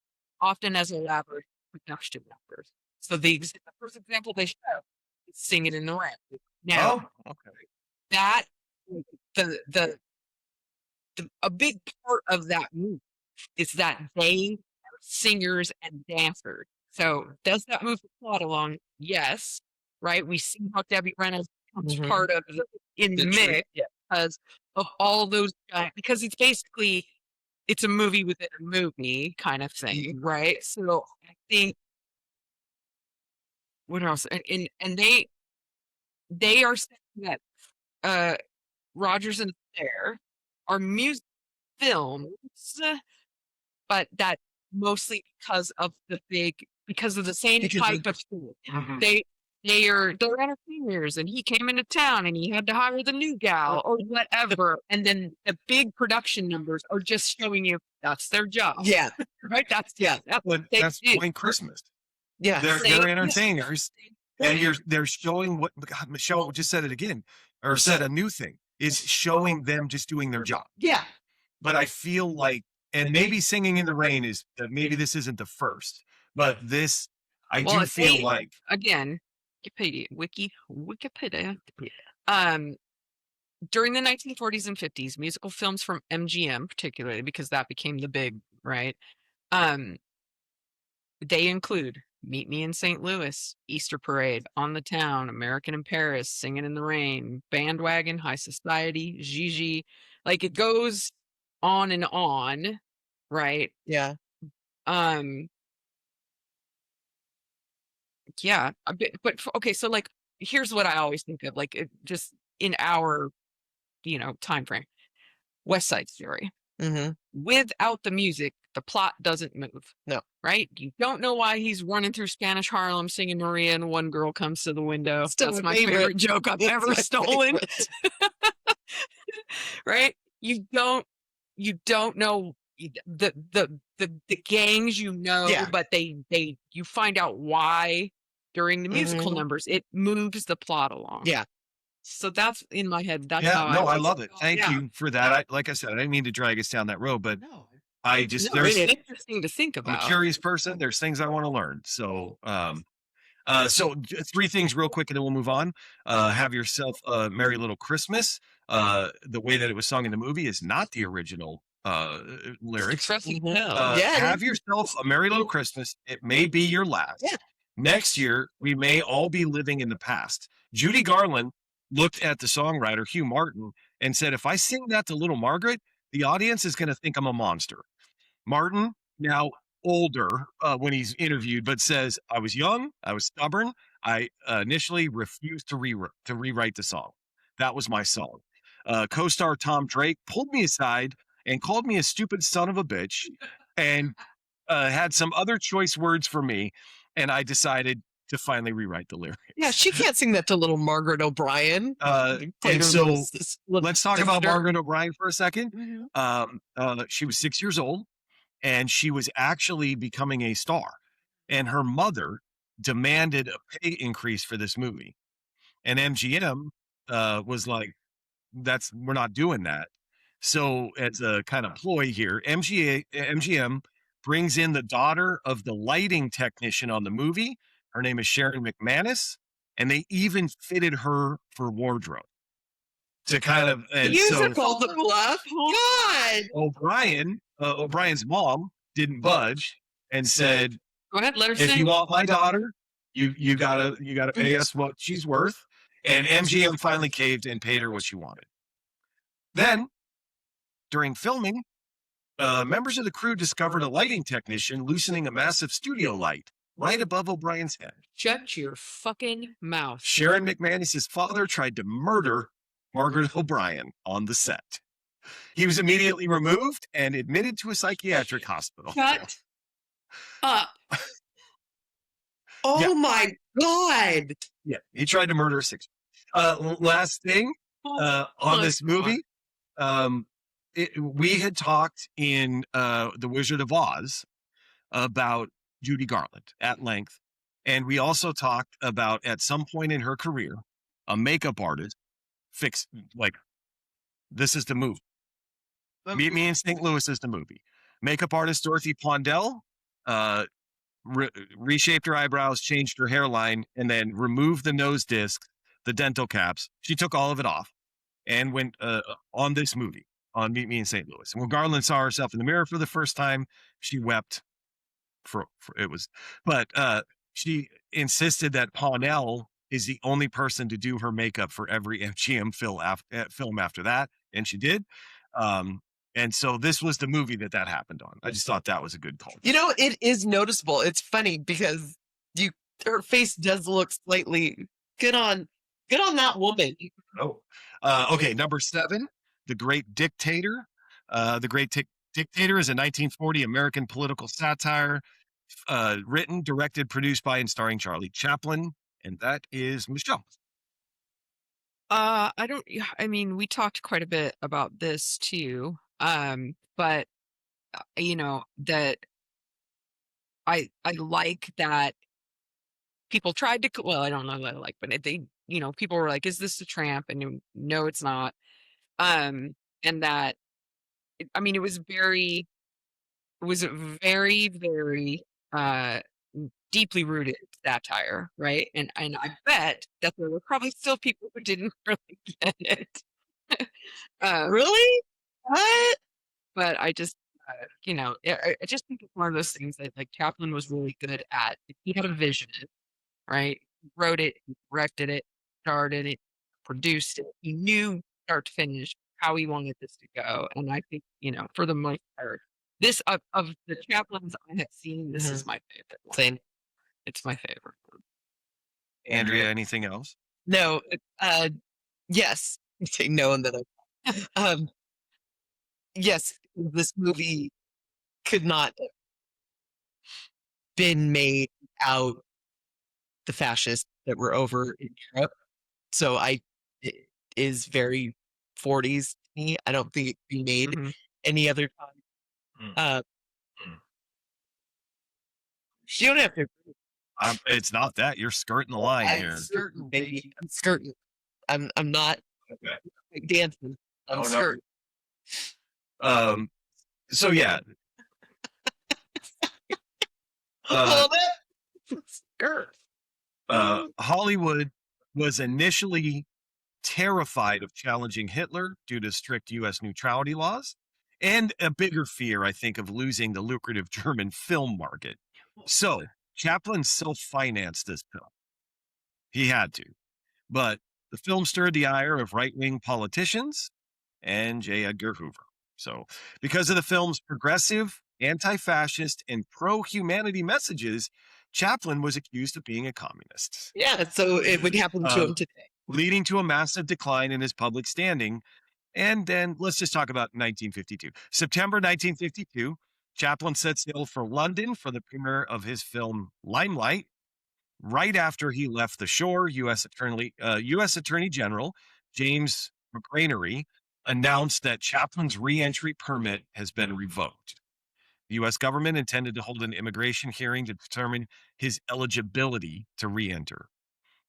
often as elaborate production numbers. So the first example they show is "Sing It in the Rain." Now, okay. that a big part of that movie is that they are singers and dancers. So does that move the plot along? Yes. Right. We see how Debbie Reynolds becomes part of in the mix because of all those guys, because it's a movie within a movie kind of thing, right? So I think what else? And they are saying that Rogers and Astaire are music films, but that mostly because of the same type of story. They they're entertainers, and he came into town and he had to hire the new gal or whatever. And then the big production numbers are just showing you that's their job. Yeah. Right? That's But they that's do. plain Christmas. Yeah. They're entertainers, and they're showing what God, Michelle just said it again, or said a new thing is showing them just doing their job. Yeah. But I feel like, and maybe Singing in the Rain is maybe this isn't the first, but this I Well, do it's feel a- like Again, Wikipedia. During the 1940s and 50s, musical films from MGM, particularly because that became the big, right? They include Meet Me in St. Louis, Easter Parade, On the Town, American in Paris, Singing in the Rain, Bandwagon, High Society, Gigi. Like it goes on and on, right? Yeah. Yeah, okay, so like here's what I always think of, like just in our time frame. West Side Story. Mm-hmm. Without the music, the plot doesn't move. No. Right? You don't know why he's running through Spanish Harlem singing Maria and one girl comes to the window. Still That's my my favorite. favorite joke I've That's ever my stolen. favorite. Right? You don't know the gangs, Yeah. but you find out why during the musical Mhm. numbers. It moves the plot along. Yeah. So that's in my head. That's yeah, how no, I always- love it. Thank Yeah. you for that. Like I said, I didn't mean to drag us down that road, but No. I just No, there's it's interesting to think I'm a about. curious person. There's things I want to learn. So, three things real quick, and then we'll move on. Have yourself a merry little Christmas. The way that it was sung in the movie is not the original lyrics. Depressing Mhm. hell. Yeah, it Have yourself a merry little Christmas. It may be your last. Yeah. Next year, we may all be living in the past. Judy Garland looked at the songwriter, Hugh Martin, and said, if I sing that to little Margaret, the audience is going to think I'm a monster. Martin, now older when he's interviewed, but says, I was young, I was stubborn. I initially refused to rewrite the song. That was my song. Co-star Tom Drake pulled me aside and called me a stupid son of a bitch and had some other choice words for me. And I decided to finally rewrite the lyrics. Yeah, she can't sing that to little Margaret O'Brien. And Played her so little let's talk about sister. Margaret O'Brien for a second. Mhm. She was 6 years old, and she was actually becoming a star. And her mother demanded a pay increase for this movie. And MGM was like, we're not doing that. So as a kind of ploy here, MGM brings in the daughter of the lighting technician on the movie. Her name is Sharon McManus, and they even fitted her for wardrobe to kind of Musical, the bluff. God. O'Brien's mom didn't budge and said, Go ahead, let her if sing. you want my daughter, you gotta pay us what she's worth. And MGM finally caved and paid her what she wanted. Then, during filming, members of the crew discovered a lighting technician loosening a massive studio light right above O'Brien's head. Shut your fucking mouth. Sharon McManus's father tried to murder Margaret O'Brien on the set. He was immediately removed and admitted to a psychiatric hospital. Shut up. Oh Yeah. my God. Yeah, he tried to murder a 6. Last thing on this movie, we had talked in The Wizard of Oz about Judy Garland at length, and we also talked about at some point in her career, a makeup artist this is the movie. Meet Me in St. Louis is the movie. Makeup artist Dorothy Pondell reshaped her eyebrows, changed her hairline, and then removed the nose disc, the dental caps. She took all of it off and went on this movie, on Meet Me in St. Louis. And when Garland saw herself in the mirror for the first time, she wept. But she insisted that Pondell is the only person to do her makeup for every MGM film after that, and she did. And so this was the movie that happened on. I just thought that was a good call. You know, it is noticeable. It's funny because her face does look slightly good on that woman. Oh, okay. Number 7, The Great Dictator. The Great Dictator is a 1940 American political satire, written, directed, produced by, and starring Charlie Chaplin and that is Michelle. I mean, we talked quite a bit about this too. But that I like that people tried to, well, I don't know that I like, but they, people were like, is this a tramp? And no, it's not. And that, I mean, it was very, very, deeply rooted satire, right? And I bet that there were probably still people who didn't really get it. Really? What? But I just, I just think it's one of those things that like Chaplin was really good at. He had a vision, right? He wrote it, he directed it, started it, produced it. He knew start to finish how he wanted this to go. And I think, for the most part, this of the Chaplins I have seen, this is my favorite one. Same. It's my favorite one. Andrea, anything else? No. Yes. I say no, and then yes, this movie could not have been made without the fascists that were over in Europe. So it is very 40s to me. I don't think it could be made Mhm. any other time. You don't have to. It's not that. You're skirting the line I'm here. skirting, baby. I'm skirting. I'm not dancing. I'm skirting. So yeah. Hold it. Skirt. Hollywood was initially terrified of challenging Hitler due to strict U.S. neutrality laws, and a bigger fear, I think, of losing the lucrative German film market. So Chaplin self-financed this film. He had to. But the film stirred the ire of right-wing politicians and J. Edgar Hoover. So because of the film's progressive, anti-fascist, and pro-humanity messages, Chaplin was accused of being a communist. Yeah, so it would happen to him today. Leading to a massive decline in his public standing. And then let's just talk about 1952. September 1952, Chaplin set sail for London for the premiere of his film Limelight. Right after he left the shore, U.S. Attorney General James McGranery announced that Chaplin's re-entry permit has been revoked. The U.S. government intended to hold an immigration hearing to determine his eligibility to re-enter,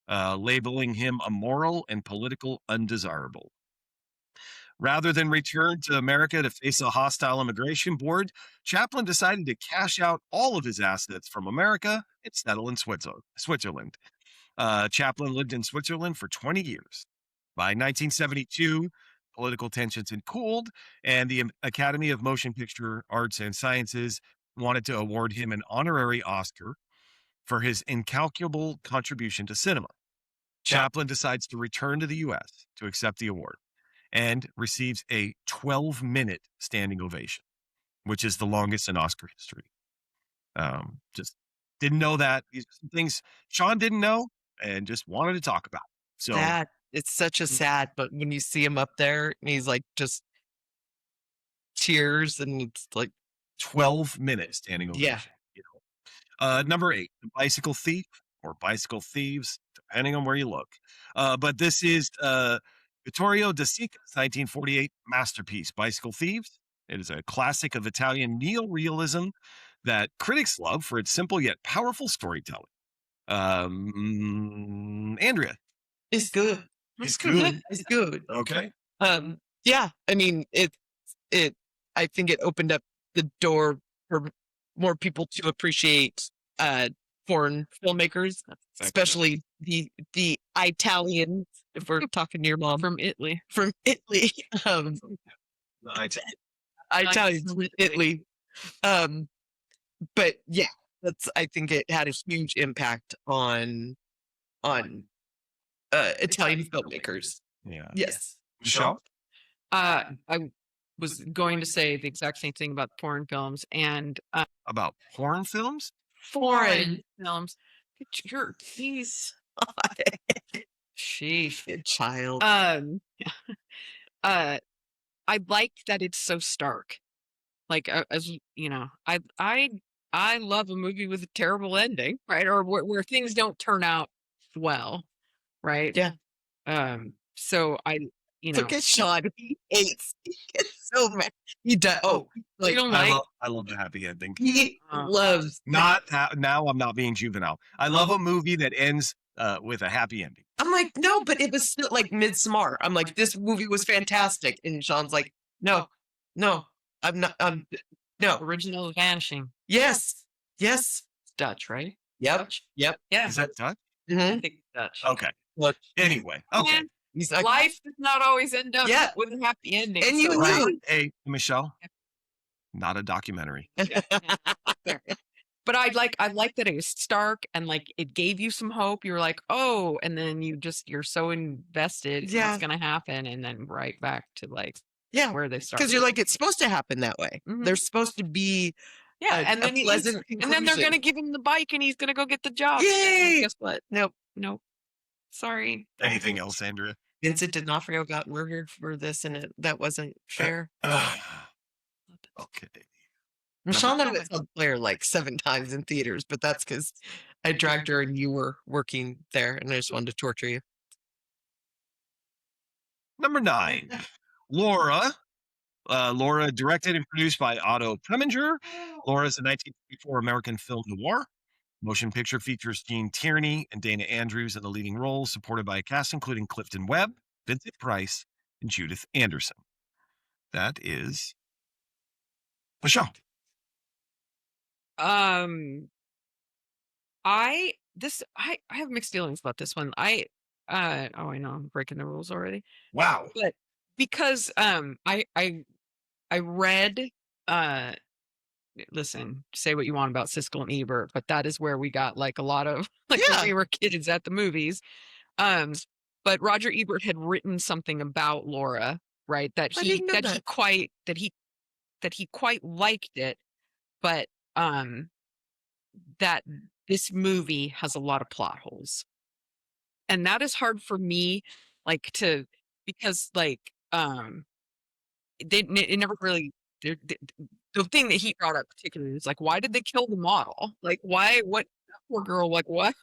labeling him immoral and political undesirable. Rather than return to America to face a hostile immigration board, Chaplin decided to cash out all of his assets from America and settle in Switzerland. Chaplin lived in Switzerland for 20 years. By 1972, political tensions had cooled, and the Academy of Motion Picture Arts and Sciences wanted to award him an honorary Oscar for his incalculable contribution to cinema. Chaplin decides to return to the U.S. to accept the award and receives a 12-minute standing ovation, which is the longest in Oscar history. Just didn't know that. These are some things Sean didn't know and just wanted to talk about. So Sad. It's such a sad, but when you see him up there and he's like just tears and it's like 12-minute standing ovation. Yeah. Number 8, The Bicycle Thief or Bicycle Thieves, depending on where you look. But this is Vittorio De Sica's 1948 masterpiece, Bicycle Thieves. It is a classic of Italian neorealism that critics love for its simple yet powerful storytelling. Andrea. It's good. It's good. It's good. Okay. Yeah, I mean I think it opened up the door for more people to appreciate foreign filmmakers, especially the Italian, if we're talking to your mom. From Italy. From Italy. Italian from Italy. But yeah, I think it had a huge impact on Italian filmmakers. Yeah. Yes. Michelle? I was going to say the exact same thing about foreign films and About porn films? foreign films. Please. Sheesh. Good child. I like that it's so stark. Like as you know, I love a movie with a terrible ending, right? Or where things don't turn out well, right? Yeah. So I, Look at Sean. He hates. He gets so mad. He does. Oh, like, you don't I like. love the happy ending. he loves. Not now. I'm not being juvenile. I love a movie that ends with a happy ending. I'm like, no, but it was still like Midsommar. I'm like, this movie was fantastic, and Sean's like, no, I'm not. No. Original Vanishing. Yes. It's Dutch, right? Yep. Yeah. Is that Dutch? I Mhm. think it's Dutch. Okay. Look, Anyway. Okay. Man, he's like, life does not always end up Yeah. with a happy ending. And you so- knew. Right. Hey, Michelle. Not a documentary. But I like that it was stark and like it gave you some hope. You were like, oh, and then you're so invested in Yeah. what's gonna happen, and then right back to like Yeah, where they started. because you're like, it's supposed to happen that way. Mhm. There's supposed to be yeah, and a then pleasant and then they're conclusion. gonna give him the bike and he's gonna go get the job. Yay! And guess what? Nope. Sorry. Anything else, Andrea? Vincent D'Onofrio got murdered for this, and that wasn't fair. Okay. Michelle and I saw Blair like 7 times in theaters, but that's because I dragged her and you were working there, and I just wanted to torture you. Number 9, Laura. Laura, directed and produced by Otto Preminger. Laura is a 1954 American film noir. Motion picture features Gene Tierney and Dana Andrews in the leading roles, supported by a cast including Clifton Webb, Vincent Price, and Judith Anderson. That is Michelle. I have mixed feelings about this one. I know I'm breaking the rules already. Wow. But because I read listen, say what you want about Siskel and Ebert, but that is where we got like a lot of like Yeah. when we were kids at the movies. But Roger Ebert had written something about Laura, right? That I he didn't know that that. he quite liked it, but that this movie has a lot of plot holes. And that is hard for me like to because like it never really the thing that he brought up particularly is like why did they kill the model? Like why what that poor girl like what?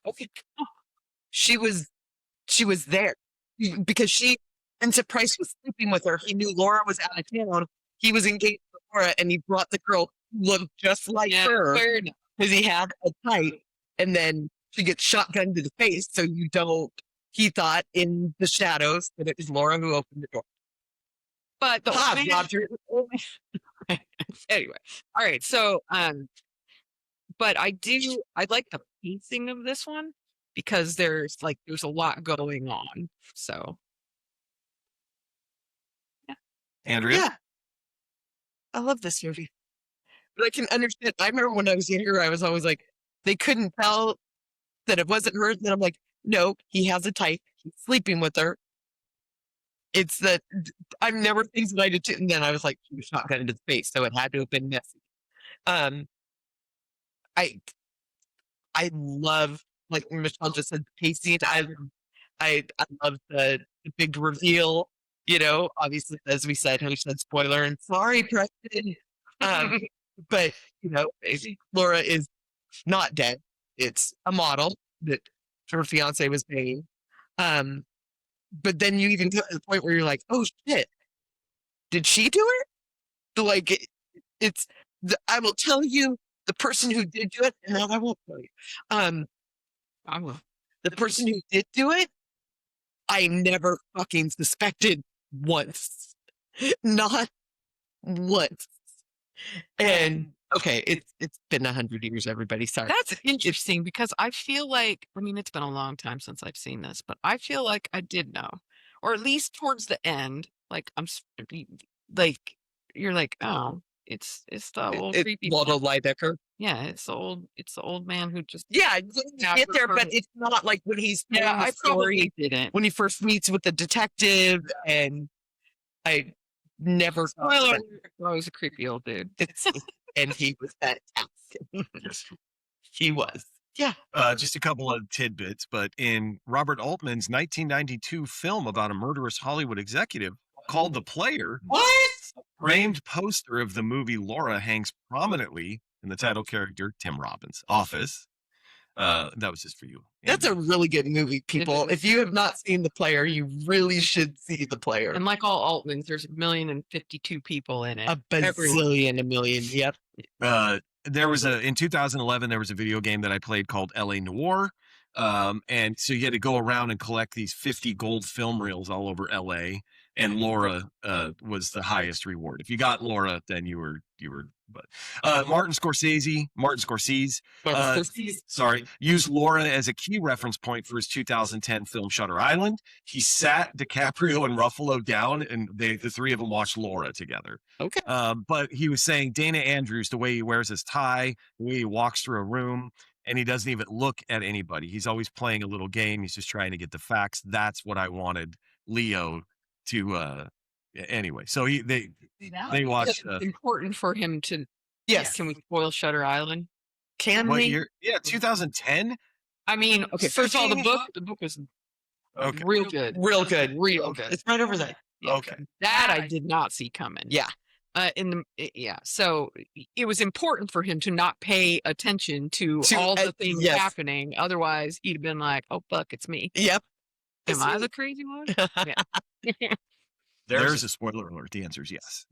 Okay. She was there because Vincent Price was sleeping with her. He knew Laura was out of town. He was engaged to Laura, and he brought the girl who looked just like her fair enough. because he had a type, and then she gets shotgunned to the face. So you don't. He thought in the shadows that it was Laura who opened the door. But the Ha, only- Roger. anyway, all right. So but I like the pacing of this one because there's a lot going on. So Andrea? Yeah, I love this movie. But I can understand. I remember when I was younger, I was always like, they couldn't tell that it wasn't her. And I'm like, no, he has a type. He's sleeping with her. It's that I've never things that I did. And then I was like, she was shotgun into the face, so it had to have been messy. I love, like Michelle just said, the pacing. I love the big reveal. You know, obviously, as we said, who said spoiler? And sorry, Preston. But you know, Laura is not dead. It's a model that her fiance was paying. But then you even get to the point where you're like, oh shit, did she do it? Like, I will tell you the person who did do it, and now I won't tell you. I will. The person who did do it, I never fucking suspected once. Not once. And okay, it's been 100 years, everybody. Sorry. That's interesting because I feel like it's been a long time since I've seen this, but I feel like I did know, or at least towards the end. Like like you're like, oh, it's the old creepy. Waldo Lidecker. Yeah, it's the old man who just Yeah, you get there, but it's not like when he's telling the story didn't. when he first meets with the detective, and I never thought Spoiler! that. I was a creepy old dude. And he was fantastic. He was. Yeah. Just a couple of tidbits, but in Robert Altman's 1992 film about a murderous Hollywood executive called The Player, What? a framed poster of the movie Laura hangs prominently in the title character Tim Robbins' office. That was just for you. That's a Andrew. really good movie, people. is. If you have not seen The Player, you really should see The Player. And like all Altmans, there's 1,052 people in it. A bazillion, a million. Yep. There was in 2011, there was a video game that I played called LA Noir. And so you had to go around and collect these 50 gold film reels all over LA. And Laura was the highest reward. If you got Laura, then you were, but Martin Scorsese, sorry, used Laura as a key reference point for his 2010 film Shutter Island. He sat DiCaprio and Ruffalo down, and the three of them watched Laura together. Okay. But he was saying Dana Andrews, the way he wears his tie, the way he walks through a room, and he doesn't even look at anybody. He's always playing a little game. He's just trying to get the facts. That's what I wanted Leo to. Anyway, so they watched. It's important for him to. Yes. Can we spoil Shutter Island? Can What we? year? Yeah, 2010. I mean, okay. First of all, the book was Okay. real good. Real good. Real good. It's right over there. Yeah. Okay. That I did not see coming. Yeah. So it was important for him to not pay attention to all the things yes. happening. Otherwise, he'd have been like, "Oh fuck, it's me. Yep. Am I the crazy one?" Yeah. There's a spoiler alert. The answer is yes.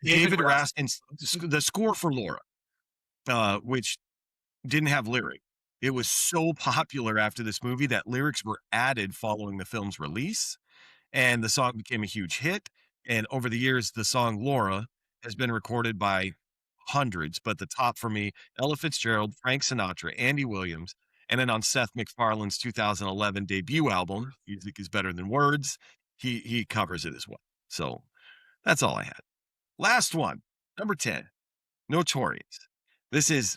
David Raskin's the score for Laura, which didn't have lyric. It was so popular after this movie that lyrics were added following the film's release, and the song became a huge hit. And over the years, the song Laura has been recorded by hundreds, but the top for me, Ella Fitzgerald, Frank Sinatra, Andy Williams, and then on Seth MacFarlane's 2011 debut album, Music is Better Than Words, he covers it as well. So that's all I had. Last one, number 10, Notorious. This is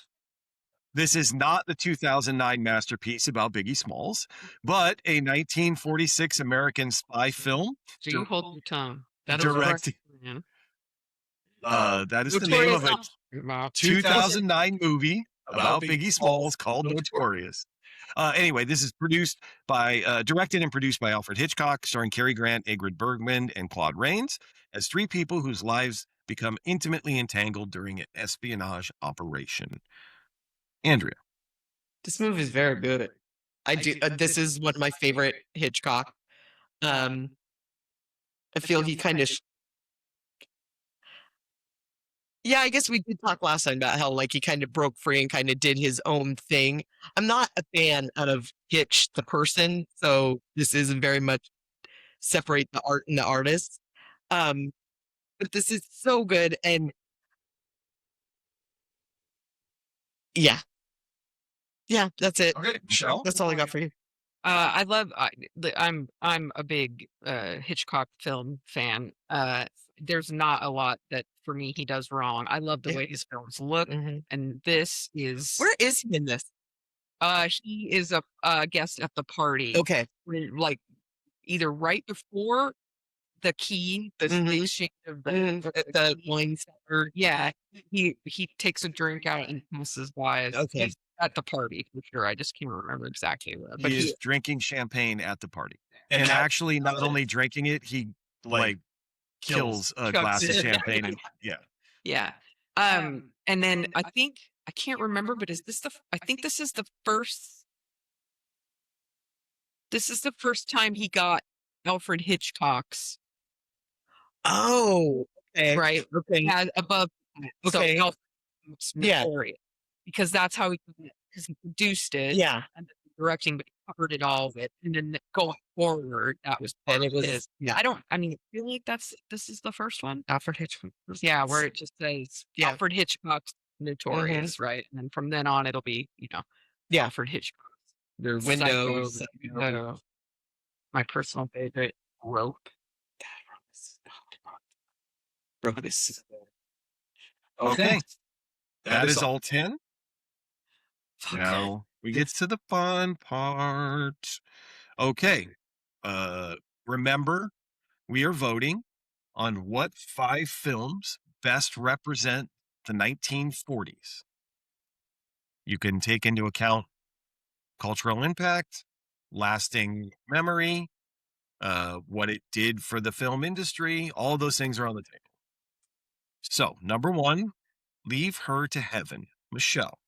not the 2009 masterpiece about Biggie Smalls, but a 1946 American spy film. So you hold your tongue. That Directed. man. That is the name of a 2009 movie about Biggie Smalls called Notorious. Anyway, this is directed and produced by Alfred Hitchcock, starring Cary Grant, Ingrid Bergman, and Claude Rains, as three people whose lives become intimately entangled during an espionage operation. Andrea. This movie is very good. I do. This is one of my favorite Hitchcock. I feel he kind of. Yeah, I guess we did talk last time about how he kind of broke free and kind of did his own thing. I'm not a fan of Hitch the person, so this is very much separate the art and the artist. But this is so good, and yeah, that's it. Okay, Michelle. That's all I got for you. I'm a big Hitchcock film fan. There's not a lot that for me he does wrong. I love the way his films look, and this is Where is he in this? he is a guest at the party. Okay. Like either right before the key, the exchange of the wine cellar. Yeah, he takes a drink out and passes by. Okay. He's at the party for sure. I just can't remember exactly where. But he's drinking champagne at the party, and actually, not only drinking it, he kills a glass of champagne. And, yeah. And then I think I can't remember, but I think this is the first. This is the first time he got Alfred Hitchcock's. Oh, okay. Right. Okay. Above. Okay. So Yeah. Because that's how he produced it. Yeah. And directing, but he covered it all with. And then going forward, that was part of his. Yeah. I feel like this is the first one. Alfred Hitchcock. Yeah, where it just says Alfred Hitchcock's Notorious, right? And then from then on, it'll be, Alfred Hitchcock. Their windows. My personal favorite, Rope. Okay. That is all 10. Fuck. Now we get to the fun part. Okay. Remember, we are voting on what 5 films best represent the 1940s. You can take into account cultural impact, lasting memory, what it did for the film industry. All those things are on the table. So, number 1, Leave Her to Heaven. Michelle.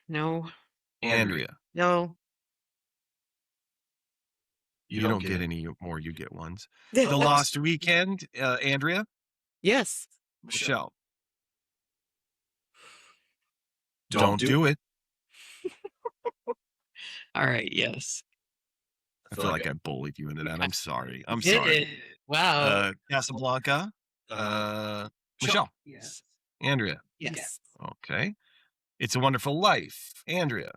No. Andrea. No. You don't get any more. You get ones. The Lost Weekend. Andrea. Yes. Michelle. Don't do it. All right. Yes. I feel like I bullied you into that. I'm sorry. I'm Did sorry. it. Wow. Casablanca. Michelle. Yes. Andrea. Yes. Okay. It's a Wonderful Life. Andrea.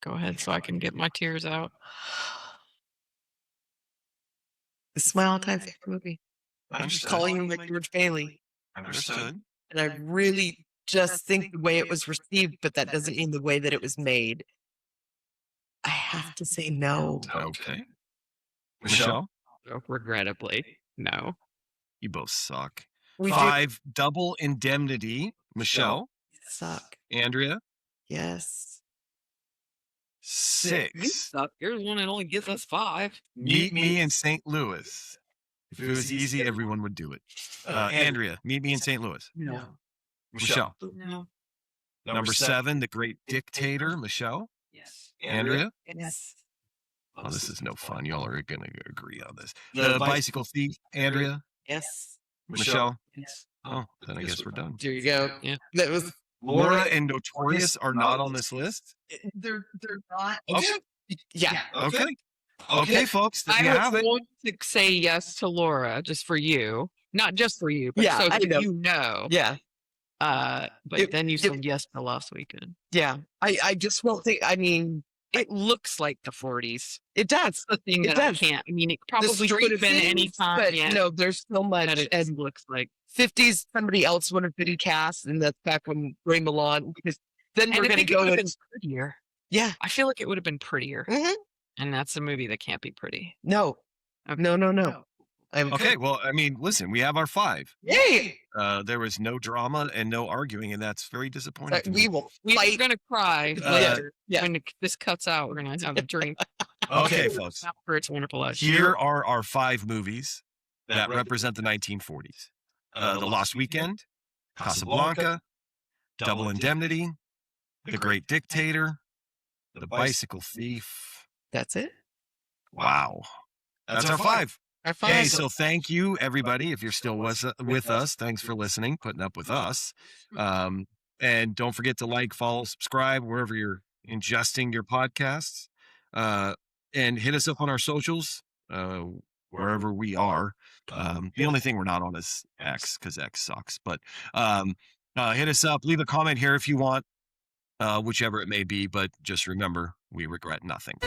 Go ahead so I can get my tears out. This is my all-time favorite movie. I'm just calling him like George Bailey. Understood. And I really just think the way it was received, but that doesn't mean the way that it was made. I have to say no. Okay. Michelle. Regrettably, no. You both suck. We 5, Double Indemnity. Michelle. suck. Andrea. Yes. 6. You suck. You're the one that only gives us 5. Meet Me in St. Louis. If it was easy, everyone would do it. Andrea. Meet Me in St. Louis. No. Michelle. No. Number 7, The Great Dictator. Michelle. Yes. Andrea. Yes. Oh, this is no fun. Y'all are going to agree on this. The Bicycle Thief. Andrea. Yes. Michelle. Yes. Oh, then I guess we're done. There you go. Yeah. That was Laura and Notorious are not on this list. they're not. Okay. Yeah. Okay. Okay, folks. There you I have was it. going to say yes to Laura just for you. Not just for you, but Yeah, so I that know. you know. Yeah. But then you said yes to Last Weekend. Yeah. I just won't think. I mean, It looks like the 40s. it does. The thing It that I does. can't. I mean, it The probably street could have been any scenes, time. but Yeah, no, there's so much. but it looks like. 50s, somebody else would have been cast, and that's back when Ray Milan. Because then And we're I going to think it go would have to been prettier. yeah. I feel like it would have been prettier. Mhm. And that's a movie that can't be pretty. No. Okay. No. Okay, well, I mean, listen, we have our 5. Yay! There was no drama and no arguing, and that's very disappointing. to me. We will We're fight. going to cry Uh, later. yeah. When this cuts out, we're going to have a drink. Okay, folks. For It's a Wonderful Life. Here are our 5 movies that represent the 1940s. The Lost Weekend, Casablanca, Double Indemnity, The Great Dictator, The Bicycle Thief. That's it. Wow. That's our 5. Our Hey, five. so thank you, everybody. If you're still with us, thanks for listening, putting up with us. And don't forget to like, follow, subscribe, wherever you're ingesting your podcasts. And hit us up on our socials, wherever we are. The only thing we're not on is X, because X sucks. But hit us up. Leave a comment here if you want, whichever it may be. But just remember, we regret nothing.